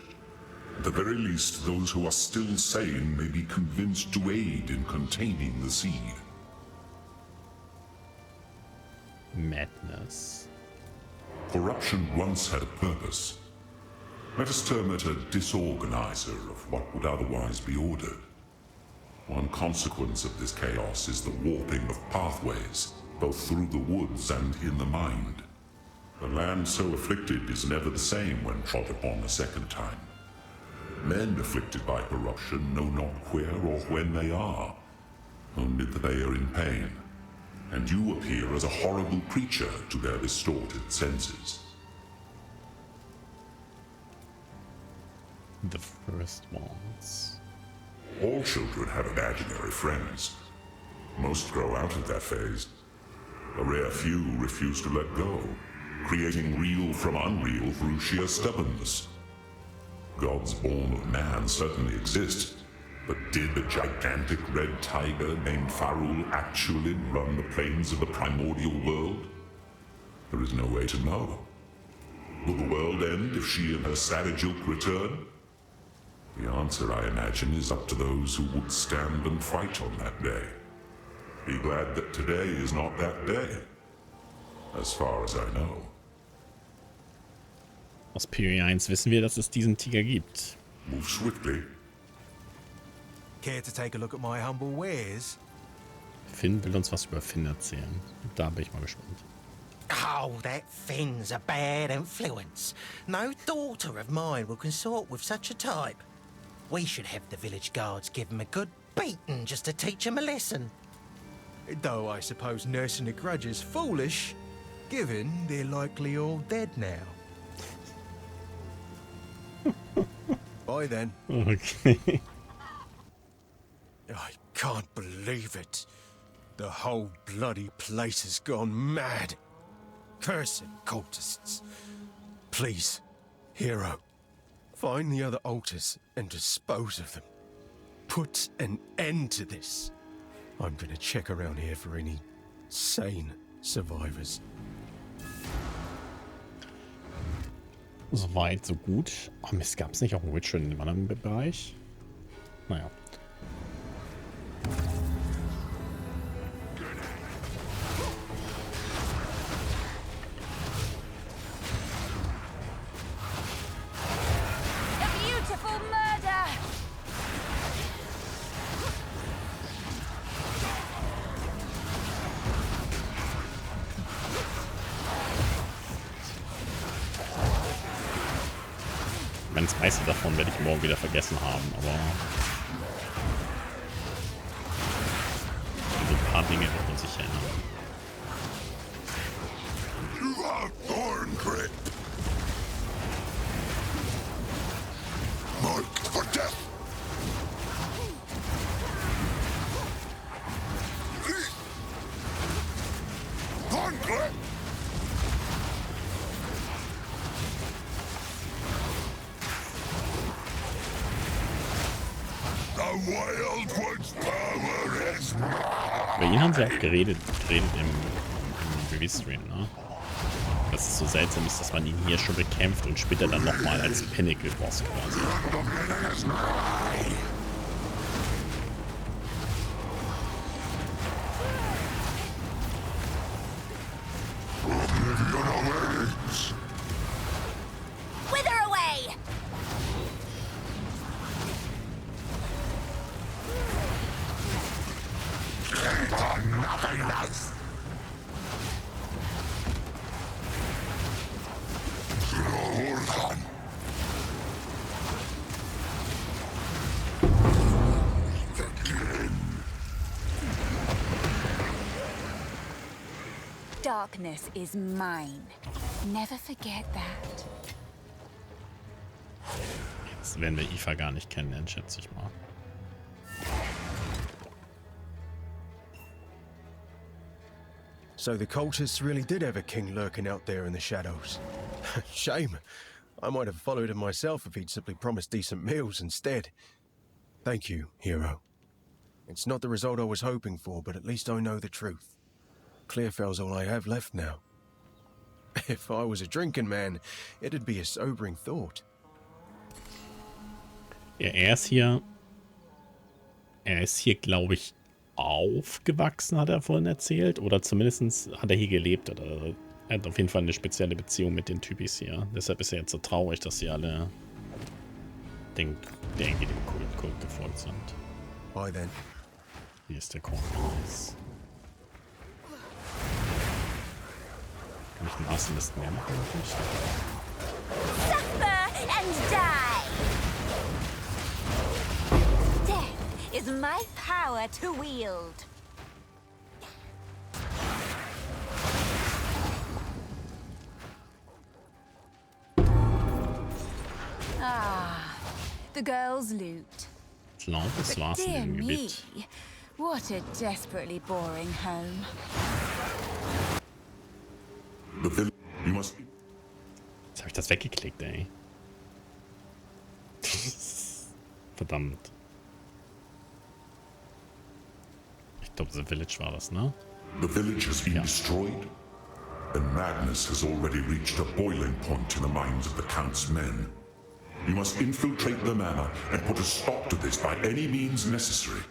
At the very least, those who are still sane may be convinced to aid in containing the seed. Madness. Corruption once had a purpose. Let us term it a disorganizer of what would otherwise be ordered. One consequence of this chaos is the warping of pathways, both through the woods and in the mind. The land so afflicted is never the same when trod upon a second time. Men afflicted by corruption know not where or when they are, only that they are in pain. And you appear as a horrible creature to their distorted senses. The first ones. All children have imaginary friends. Most grow out of that phase. A rare few refuse to let go, creating real from unreal through sheer stubbornness. Gods born of man certainly exist, but did a gigantic red tiger named Farul actually run the plains of the primordial world? There is no way to know. Will the world end if she and her savage ilk return? The answer, I imagine, is up to those who would stand and fight on that day. Be glad that today is not that day, as far as I know. Aus Peri 1 wissen wir, dass es diesen Tiger gibt. Move swiftly. Care to take a look at my humble wares? Finn will uns was über Finn erzählen. Da bin ich mal gespannt. Oh, that Finn's a bad influence. No daughter of mine will consort with such a type. We should have the village guards give him a good beating just to teach him a lesson. Though I suppose nursing a grudge is foolish, given they're likely all dead now. Bye then. Okay. I can't believe it. The whole bloody place has gone mad. Cursed cultists. Please, hero, find the other altars and dispose of them. Put an end to this. I'm gonna check around here for any sane survivors. So weit, so gut. Oh Mist, gab es nicht auch ein Witcher in dem anderen Bereich? Naja. Das meiste davon werde ich morgen wieder vergessen haben, aber so ein paar Dinge wird man sich erinnern. You are thorn grip. Marked for death. Thorn grip. Über ihn haben sie auch geredet im Review-Stream, ne? Dass es so seltsam ist, dass man ihn hier schon bekämpft und später dann nochmal als Pinnacle-Boss quasi. Darkness is mine. Never forget that. Jetzt werden wir Aoife gar nicht kennenlernen, schätze ich mal. So the cultists really did have a king lurking out there in the shadows. Shame. I might have followed him myself if he'd simply promised decent meals instead. Thank you, hero. It's not the result I was hoping for, but at least I know the truth. Clearfell's all I have left now. If I was a drinking man, it'd be a sobering thought. Ja, er ist hier, glaube ich, aufgewachsen, hat er vorhin erzählt. Oder zumindest hat er hier gelebt. Oder er hat auf jeden Fall eine spezielle Beziehung mit den Typis hier. Deshalb ist er jetzt so traurig, dass sie alle dem Kult gefolgt sind. Bye then. Hier ist der Korn. Kann ich den Arsenalist mehr machen? Suffer and die! Death is my power to wield. Ah, the girl's loot. Ich glaube, das war's in dem Gebiet. What a desperately boring home. Jetzt habe ich das weggeklickt, ey. Verdammt. Ich glaube, The Village war das, ne? The village has been destroyed, and madness has already reached a boiling point in the minds of the Count's men. You must infiltrate the manor and put a stop to this by any means necessary.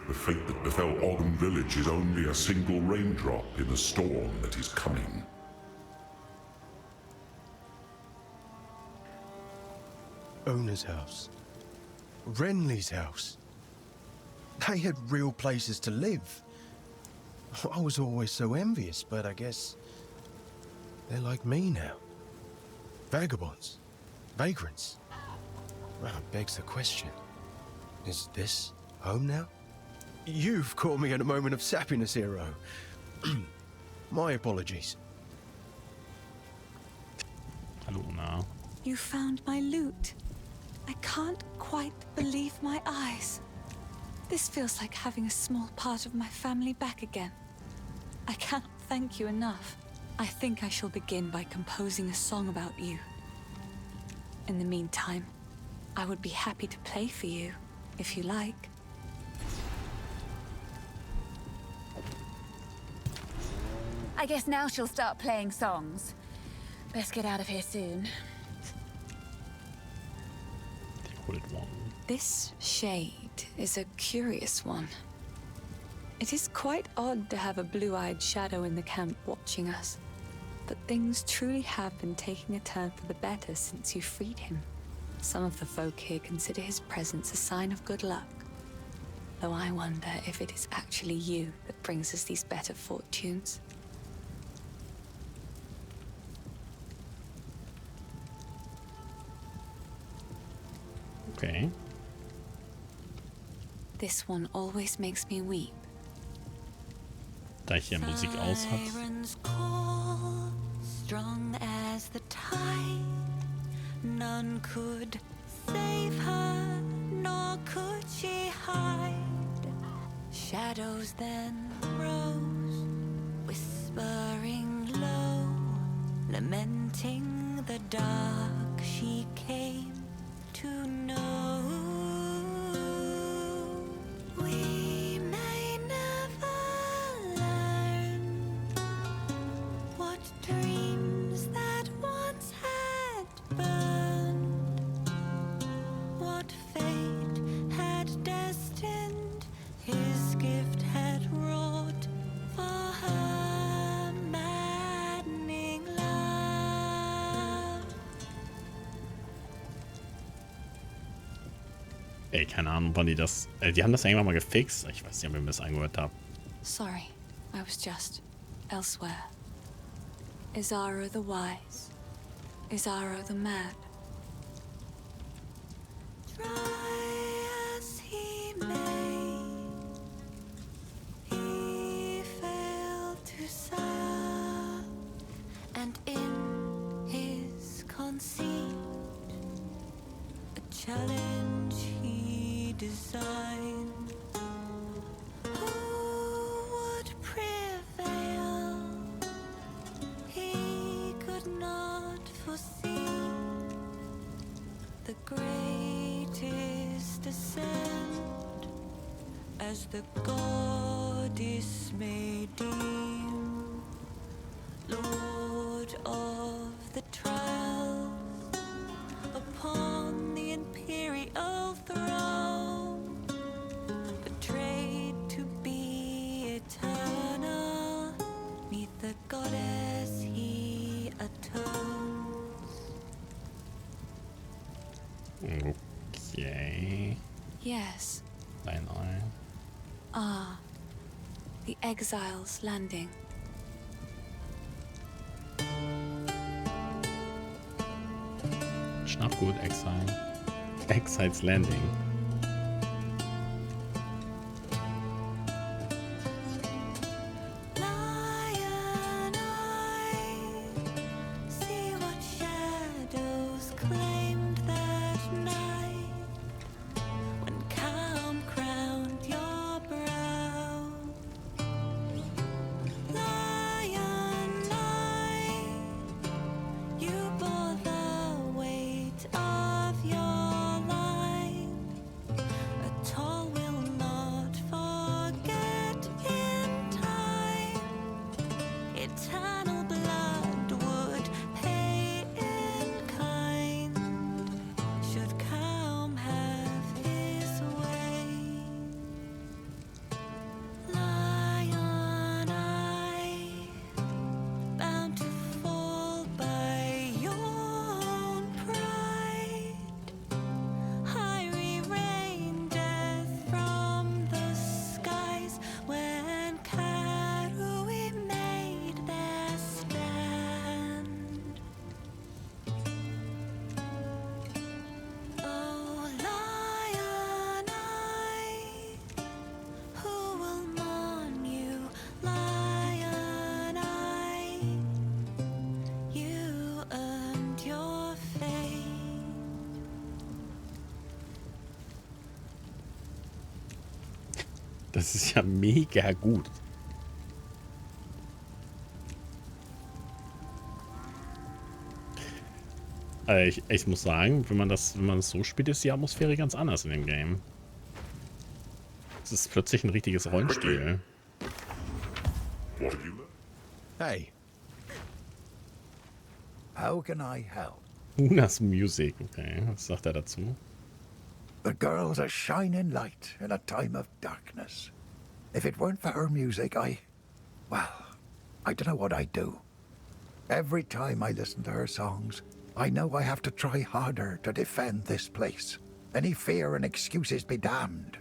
The fate that befell Ogham Village is only a single raindrop in the storm that is coming. Una's house. Renly's house. They had real places to live. I was always so envious, but I guess they're like me now. Vagabonds. Vagrants. Well, it begs the question. Is this home now? You've caught me at a moment of sappiness, hero. My apologies. Hallo, Una. You found my loot. I can't quite believe my eyes. This feels like having a small part of my family back again. I cannot thank you enough. I think I shall begin by composing a song about you. In the meantime, I would be happy to play for you, if you like. I guess now she'll start playing songs. Best get out of here soon. This shade is a curious one. It is quite odd to have a blue-eyed shadow in the camp watching us, but things truly have been taking a turn for the better since you freed him. Some of the folk here consider his presence a sign of good luck, though I wonder if it is actually you that brings us these better fortunes. Okay. This one always makes me weep. Da ich hier Musik aus habe. Sirens call, strong as the tide. None could save her, nor could she hide. Shadows then rose, whispering low, lamenting the dark she came to know. We may never learn what dreams that once had burned, what fate had destined, his gift had wrought for her maddening love. Ey, keine Ahnung, wann die das... die haben das irgendwann mal gefixt. Ich weiß nicht, ob ich mir das angehört habe. Sorry, I was just elsewhere. Izaro the wise, Izaro the mad. Try as he may, he failed to serve, and in his conceit, a challenge he designed. Who would prevail? He could not foresee the greatest descent, as the goddess may deem, Lord of the trials upon the imperial throne, betrayed to be eternal, 'neath the goddess he atones. Okay. Yes. Ein Ring. Ah, the Exile's Landing. Schnappgut, Exile. Exile's Landing. Lion eye, see what shadows claimed that night, when calm crowned your brow. Lion eye, you bore the weight of your line, Das ist ja mega gut. Ich muss sagen, wenn man das so spielt, ist die Atmosphäre ganz anders in dem Game. Es ist plötzlich ein richtiges Rollenspiel. Hey. How can I help? Unas Music, okay. Was sagt er dazu? The girl's a shining light in a time of darkness. If it weren't for her music, I don't know what I'd do. Every time I listen to her songs, I know I have to try harder to defend this place. Any fear and excuses be damned.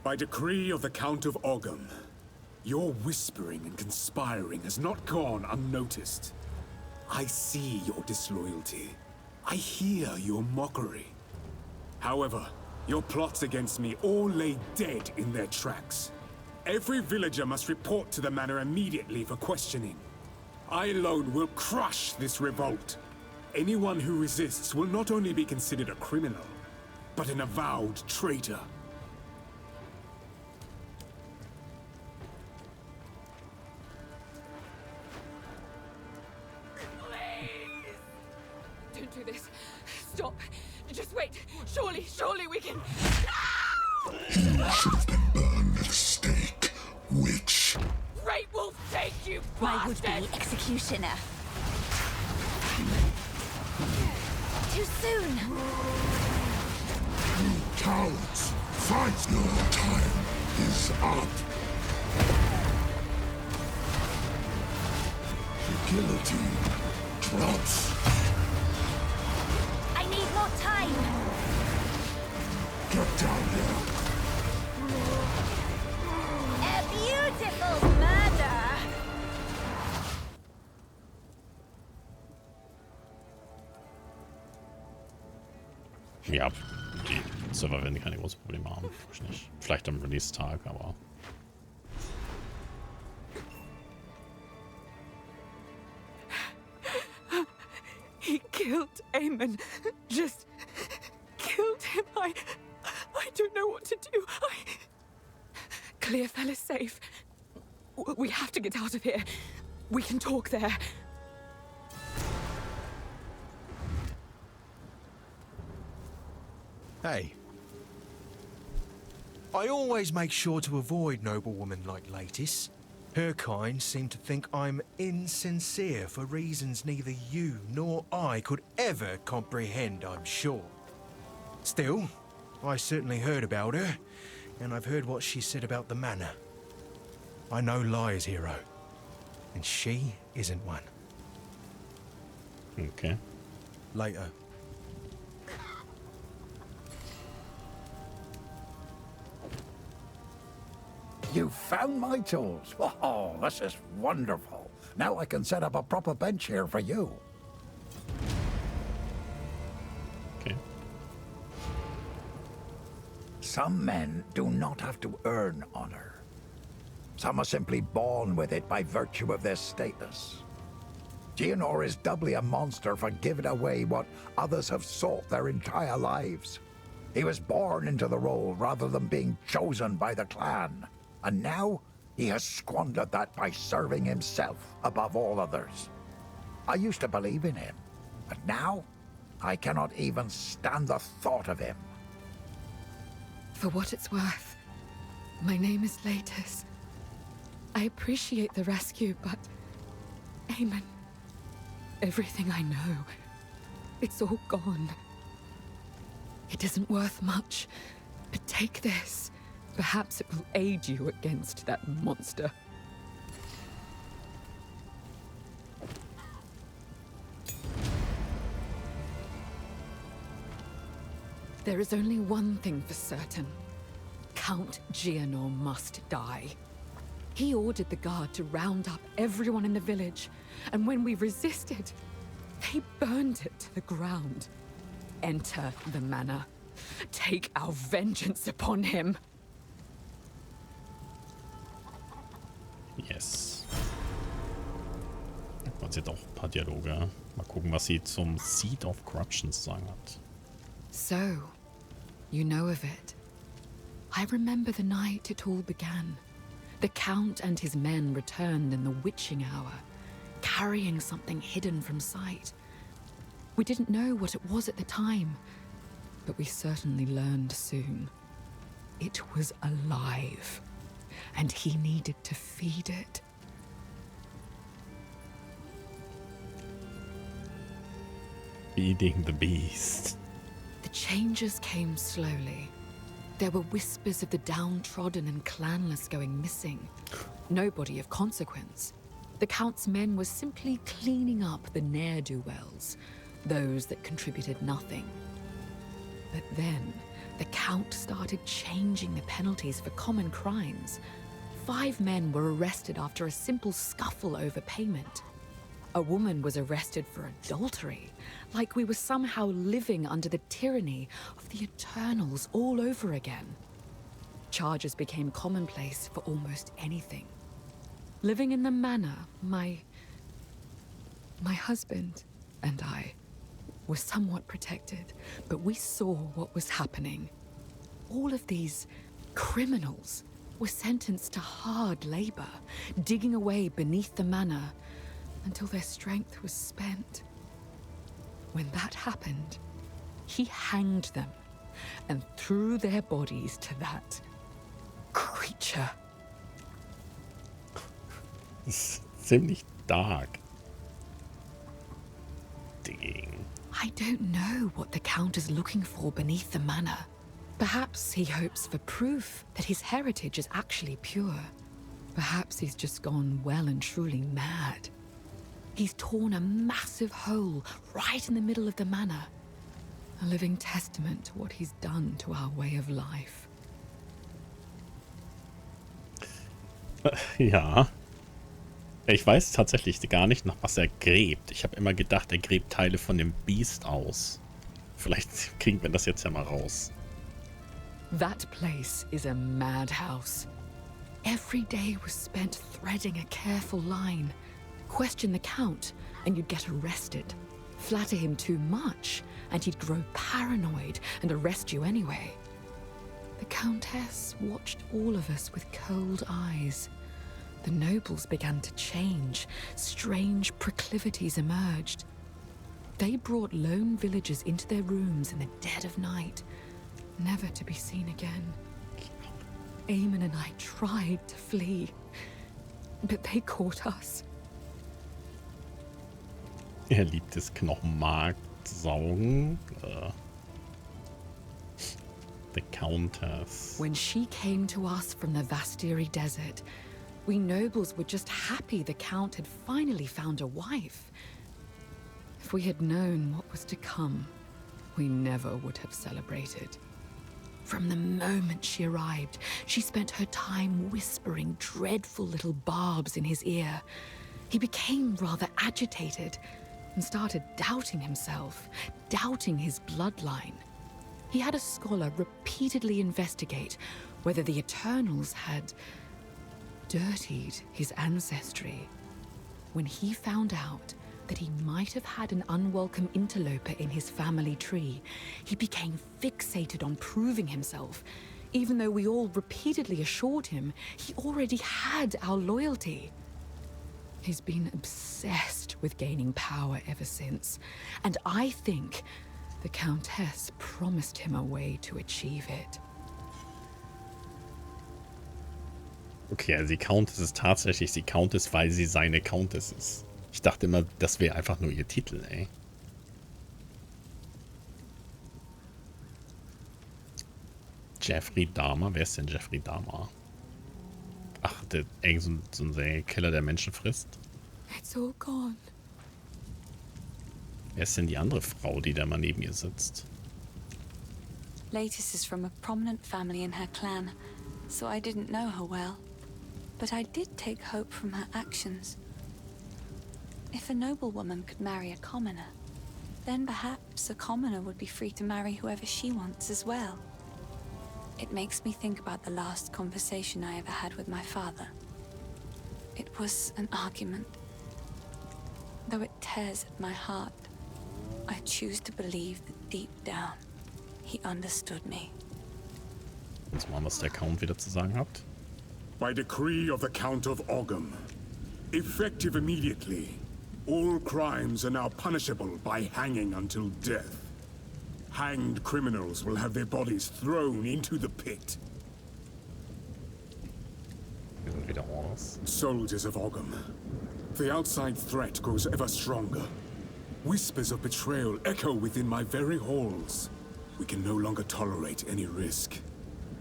By decree of the Count of Ogham, your whispering and conspiring has not gone unnoticed. I see your disloyalty. I hear your mockery. However, your plots against me all lay dead in their tracks. Every villager must report to the manor immediately for questioning. I alone will crush this revolt. Anyone who resists will not only be considered a criminal, but an avowed traitor. Do this. Stop. Just wait. Surely we can. He should have been burned at the stake, witch. Great Wolf, take you, My bastard! would-be executioner. Too soon. You cowards, fight! Your time is up. The guillotine drops. I need more time. Get down here. A beautiful murder. Ja, die Server werden keine großen Probleme haben. Ich nicht. Vielleicht am Release-Tag, aber... He killed Eamon. Just killed him. I don't know what to do. Clearfell is safe. We have to get out of here. We can talk there. Hey. I always make sure to avoid noblewomen like Latis. Her kind seem to think I'm insincere for reasons neither you nor I could ever comprehend, I'm sure. Still, I certainly heard about her, and I've heard what she said about the manor. I know lies, hero, and she isn't one. Okay. Later. You found my tools. Oh, this is wonderful. Now I can set up a proper bench here for you. Okay. Some men do not have to earn honor. Some are simply born with it by virtue of their status. Gianor is doubly a monster for giving away what others have sought their entire lives. He was born into the role rather than being chosen by the clan. And now, he has squandered that by serving himself above all others. I used to believe in him, but now, I cannot even stand the thought of him. For what it's worth, my name is Latis. I appreciate the rescue, but... Eamon, everything I know, it's all gone. It isn't worth much, but take this. Perhaps it will aid you against that monster. There is only one thing for certain. Count Gianor must die. He ordered the guard to round up everyone in the village, and when we resisted, they burned it to the ground. Enter the manor. Take our vengeance upon him. Yes. Sie hat auch ein paar Dialoge. Mal gucken, was sie zum Seed of Corruption zu sagen hat. So, you know of it. I remember the night it all began. The Count and his men returned in the witching hour, carrying something hidden from sight. We didn't know what it was at the time, but we certainly learned soon. It was alive, and he needed to feed it. Feeding the beast. The changes came slowly. There were whispers of the downtrodden and clanless going missing. Nobody of consequence. The Count's men were simply cleaning up the ne'er-do-wells, those that contributed nothing. But then, the Count started changing the penalties for common crimes. 5 men were arrested after a simple scuffle over payment. A woman was arrested for adultery, like we were somehow living under the tyranny of the Eternals all over again. Charges became commonplace for almost anything. Living in the manor, my husband and I were somewhat protected, but we saw what was happening. All of these criminals were sentenced to hard labor, digging away beneath the manor until their strength was spent. When that happened, he hanged them and threw their bodies to that creature. Ziemlich dark. Dang. I don't know what the Count is looking for beneath the manor. Perhaps he hopes for proof that his heritage is actually pure. Perhaps he's just gone well and truly mad. He's torn a massive hole right in the middle of the manor. A living testament to what he's done to our way of life. Ja. Ich weiß tatsächlich gar nicht, nach was er gräbt. Ich habe immer gedacht, er gräbt Teile von dem Biest aus. Vielleicht kriegen wir das jetzt ja mal raus. That place is a madhouse. Every day was spent threading a careful line. Question the Count, and you'd get arrested. Flatter him too much, and he'd grow paranoid and arrest you anyway. The Countess watched all of us with cold eyes. The nobles began to change. Strange proclivities emerged. They brought lone villagers into their rooms in the dead of night, never to be seen again. Eamon and I tried to flee, but they caught us. Er liebt es Knochenmark saugen. The Countess. When she came to us from the Vastiri desert, we nobles were just happy the Count had finally found a wife. If we had known what was to come, we never would have celebrated. From the moment she arrived, she spent her time whispering dreadful little barbs in his ear. He became rather agitated and started doubting himself, doubting his bloodline. He had a scholar repeatedly investigate whether the Eternals had dirtied his ancestry. When he found out that he might have had an unwelcome interloper in his family tree, he became fixated on proving himself, even though we all repeatedly assured him he already had our loyalty. He's been obsessed with gaining power ever since, and I think the Countess promised him a way to achieve it. Okay, also die Countess ist tatsächlich die Countess, weil sie seine Countess ist. Ich dachte immer, das wäre einfach nur ihr Titel, ey. Jeffrey Dahmer? Wer ist denn Jeffrey Dahmer? Ach, so ein Killer, der Menschen frisst? It's all gone. Wer ist denn die andere Frau, die da mal neben ihr sitzt? Latest is from a prominent family in her clan, so I didn't know her well. But I did take hope from her actions. If a noblewoman could marry a commoner, then perhaps a commoner would be free to marry whoever she wants as well. It makes me think about the last conversation I ever had with my father. It was an argument. Though it tears at my heart, I choose to believe that deep down, he understood me. Jetzt mal, was der Count wieder zu sagen habt. By decree of the Count of Ogham, effective immediately, all crimes are now punishable by hanging until death. Hanged criminals will have their bodies thrown into the pit. Wieder raus. Soldiers of Ogham, the outside threat grows ever stronger. Whispers of betrayal echo within my very halls. We can no longer tolerate any risk.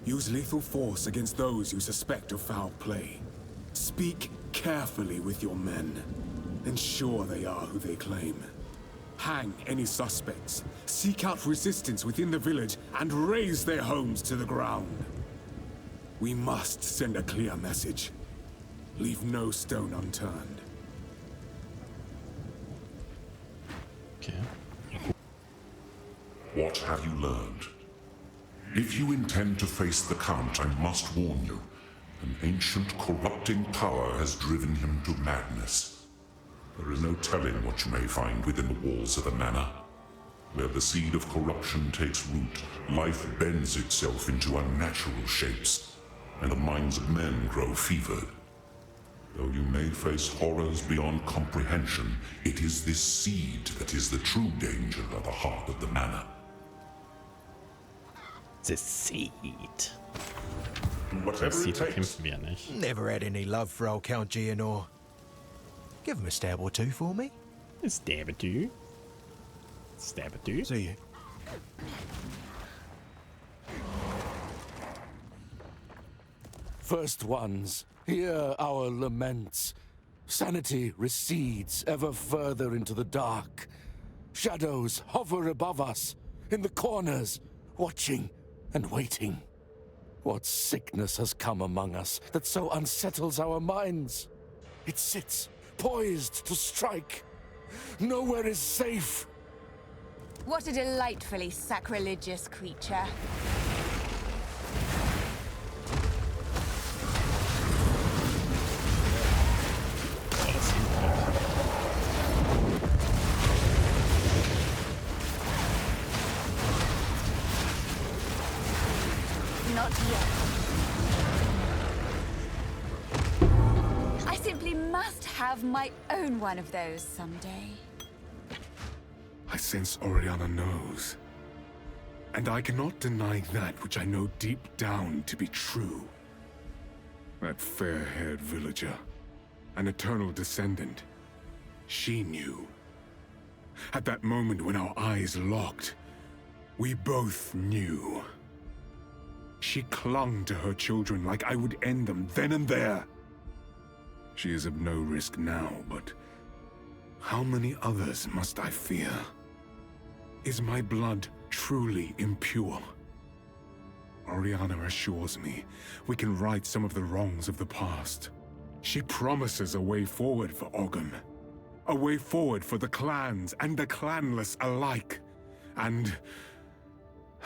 Use lethal force against those you suspect of foul play. Speak carefully with your men. Ensure they are who they claim. Hang any suspects. Seek out resistance within the village and raze their homes to the ground. We must send a clear message. Leave no stone unturned. Okay. What have you learned? If you intend to face the Count, I must warn you. An ancient, corrupting power has driven him to madness. There is no telling what you may find within the walls of the manor. Where the seed of corruption takes root, life bends itself into unnatural shapes, and the minds of men grow fevered. Though you may face horrors beyond comprehension, it is this seed that is the true danger at the heart of the manor. The seed. Whatever Das it Seed takes. kämpfen wir nicht. Never had any love for old Count Geonor. Give him a stab or two for me. Stab it you. Stab it you. See you. First ones, hear our laments. Sanity recedes ever further into the dark. Shadows hover above us, in the corners, watching and waiting. What sickness has come among us that so unsettles our minds? It sits, poised to strike. Nowhere is safe. What a delightfully sacrilegious creature. Not yet. I simply must have my own one of those someday. I sense Oriana knows. And I cannot deny that which I know deep down to be true. That fair-haired villager, an eternal descendant, she knew. At that moment when our eyes locked, we both knew. She clung to her children like I would end them then and there. She is of no risk now, but how many others must I fear? Is my blood truly impure? Oriana assures me we can right some of the wrongs of the past. She promises a way forward for Ogham. A way forward for the clans and the clanless alike. And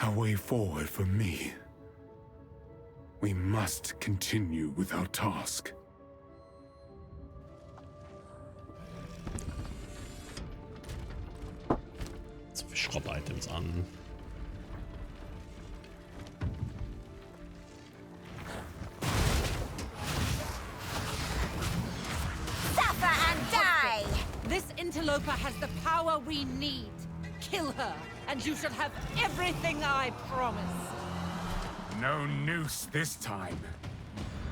a way forward for me. We must continue with our task. Zu viel Schrott-Items an. Suffer and die! This interloper has the power we need. Kill her, and you shall have everything I promise. No noose this time.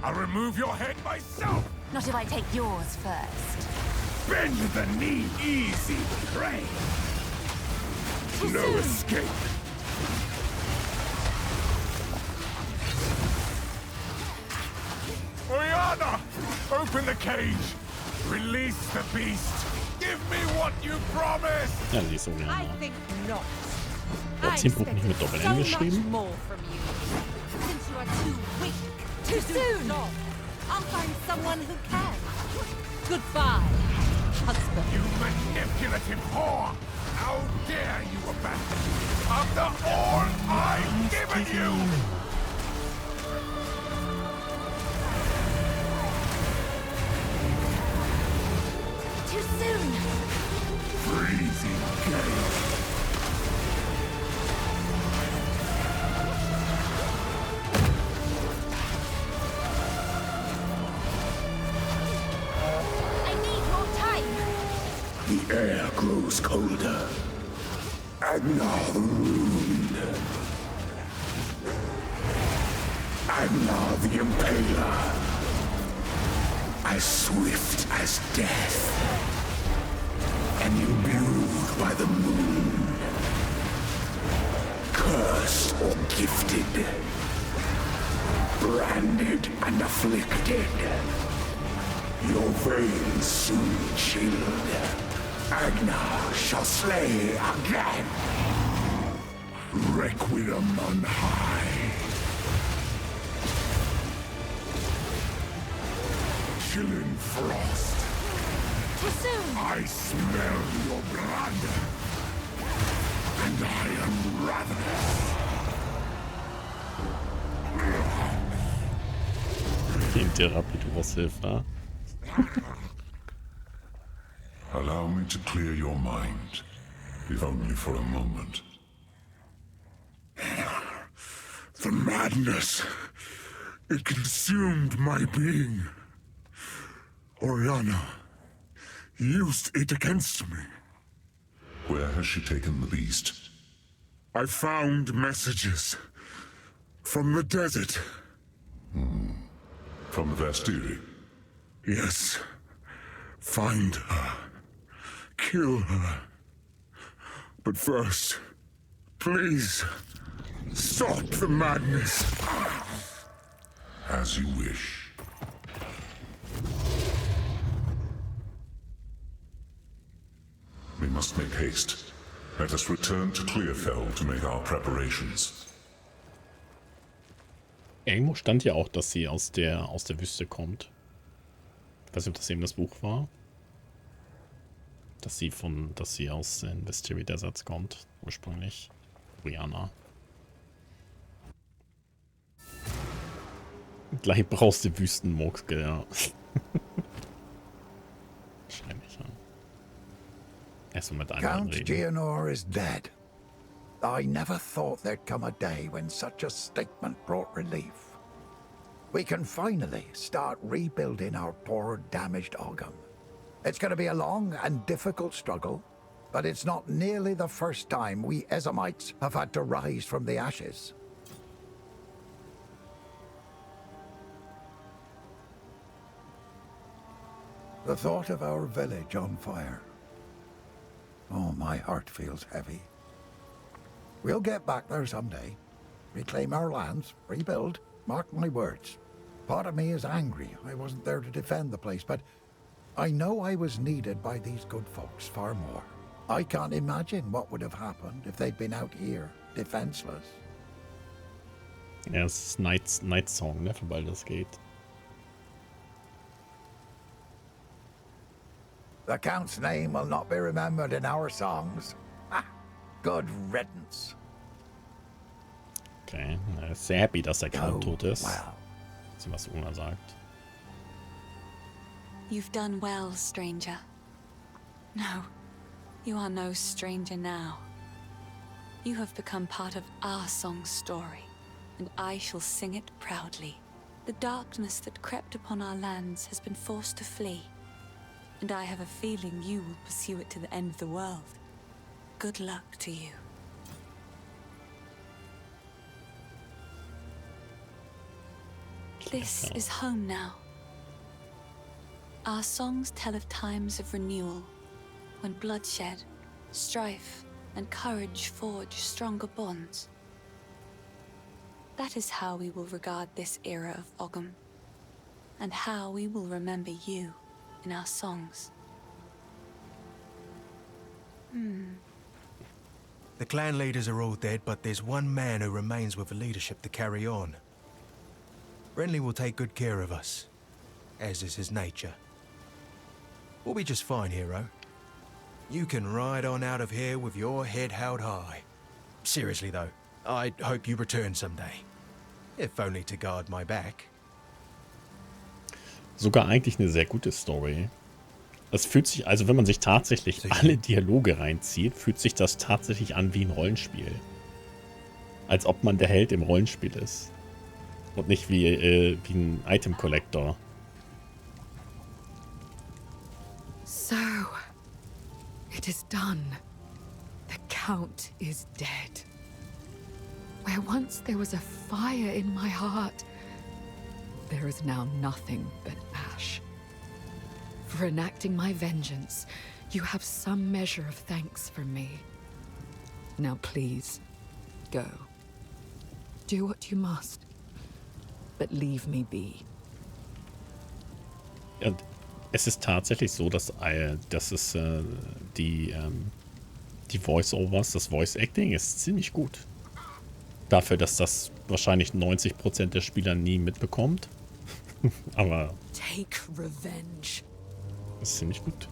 I'll remove your head myself! Not if I take yours first. Bend the knee, easy prey! No escape! Oriana! Open the cage! Release the beast! Give me what you promised! Ja, sie ist Oriana. I think not. Du hast 10 Punkte nicht mit Doppel-N geschrieben. More from you. Since you are too weak, too soon. I'll find someone who can. Goodbye, husband. You manipulative whore! How dare you abandon me after all I've given you! Too soon! Freezing gale! The air grows colder, and now the ruined. And now the impaler, as swift as death, and imbued by the moon, cursed or gifted, branded and afflicted, your veins soon chilled. Agnar shall slay again. Requiem on high. Chilling frost. Too soon. I smell your blood. And I am ravenous. Gentherapie, du brauchst Hilfe. Allow me to clear your mind, if only for a moment. The madness. It consumed my being. Oriana used it against me. Where has she taken the beast? I found messages from the desert. From the Vastiri? Yes. Find her. Kill her. But first, please, stop the madness. As you wish. We must make haste. Let us return to Clearfell to make our preparations. Irgendwo stand ja auch, dass sie aus der Wüste kommt. Ich weiß nicht, ob das eben das Buch war. Dass sie aus den Vastiri Deserts kommt, ursprünglich. Rihanna. Gleich brauchst du Wüstenmurkskel, ja. Wahrscheinlich, ja. Erstmal mit einem Count reden. Geonor is dead. I never thought there'd come a day when such a statement brought relief. We can finally start rebuilding our poor, damaged Ogham. It's going to be a long and difficult struggle, but it's not nearly the first time we Ezamites have had to rise from the ashes. The thought of our village on fire. Oh, my heart feels heavy. We'll get back there someday. Reclaim our lands, rebuild, mark my words. Part of me is angry I wasn't there to defend the place, but I know I was needed by these good folks far more. I can't imagine what would have happened if they'd been out here, defenseless. Ja, es ist Night Song, ne, für Baldur's Gate. The Count's name will not be remembered in our songs. Ah, good riddance. Okay, er ist sehr happy, dass der Count tot ist. Well. Sieh, was Una sagt. You've done well, stranger. No, you are no stranger now. You have become part of our song's story, and I shall sing it proudly. The darkness that crept upon our lands has been forced to flee, and I have a feeling you will pursue it to the end of the world. Good luck to you. This is home now. Our songs tell of times of renewal, when bloodshed, strife, and courage forge stronger bonds. That is how we will regard this era of Ogham, and how we will remember you in our songs. The clan leaders are all dead, but there's one man who remains with the leadership to carry on. Renly will take good care of us. as is his nature. We'll be just fine, hero. You can ride on out of here with your head held high. Seriously though, I hope you return someday. If only to guard my back. Sogar eigentlich eine sehr gute Story. Das fühlt sich, also wenn man sich tatsächlich alle Dialoge reinzieht, fühlt sich das tatsächlich an wie ein Rollenspiel. Als ob man der Held im Rollenspiel ist. Und nicht wie ein Item Collector. So, it is done. The Count is dead. Where once there was a fire in my heart, there is now nothing but ash. For enacting my vengeance, you have some measure of thanks from me. Now please, go. Do what you must, but leave me be. Und es ist tatsächlich so, dass es die Voice-Overs, das Voice-Acting ist ziemlich gut. Dafür, dass das wahrscheinlich 90% der Spieler nie mitbekommt. Aber Take revenge. ist ziemlich gut.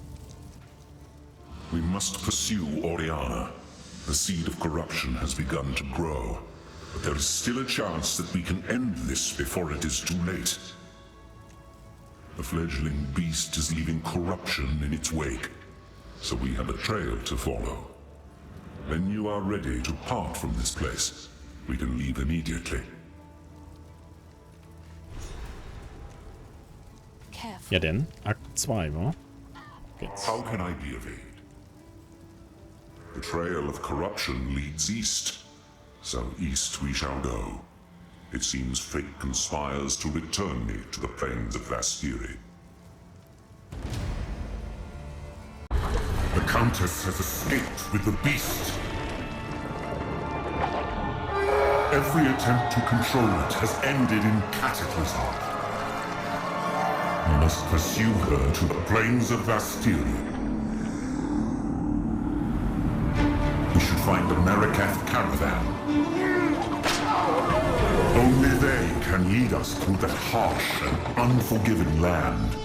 We must pursue Oriana. The seed of corruption has begun to grow. But there is still a chance that we can end this before it is too late. The fledgling beast is leaving corruption in its wake, so we have a trail to follow. When you are ready to part from this place, we can leave immediately. Ja denn, Akt 2, wa? Geht's. How can I be of aid? The trail of corruption leads east, so east we shall go. It seems fate conspires to return me to the plains of Vastiri. The Countess has escaped with the beast. Every attempt to control it has ended in cataclysm. We must pursue her to the plains of Vastiri. We should find a Marikath caravan. Only they can lead us through that harsh and unforgiving land.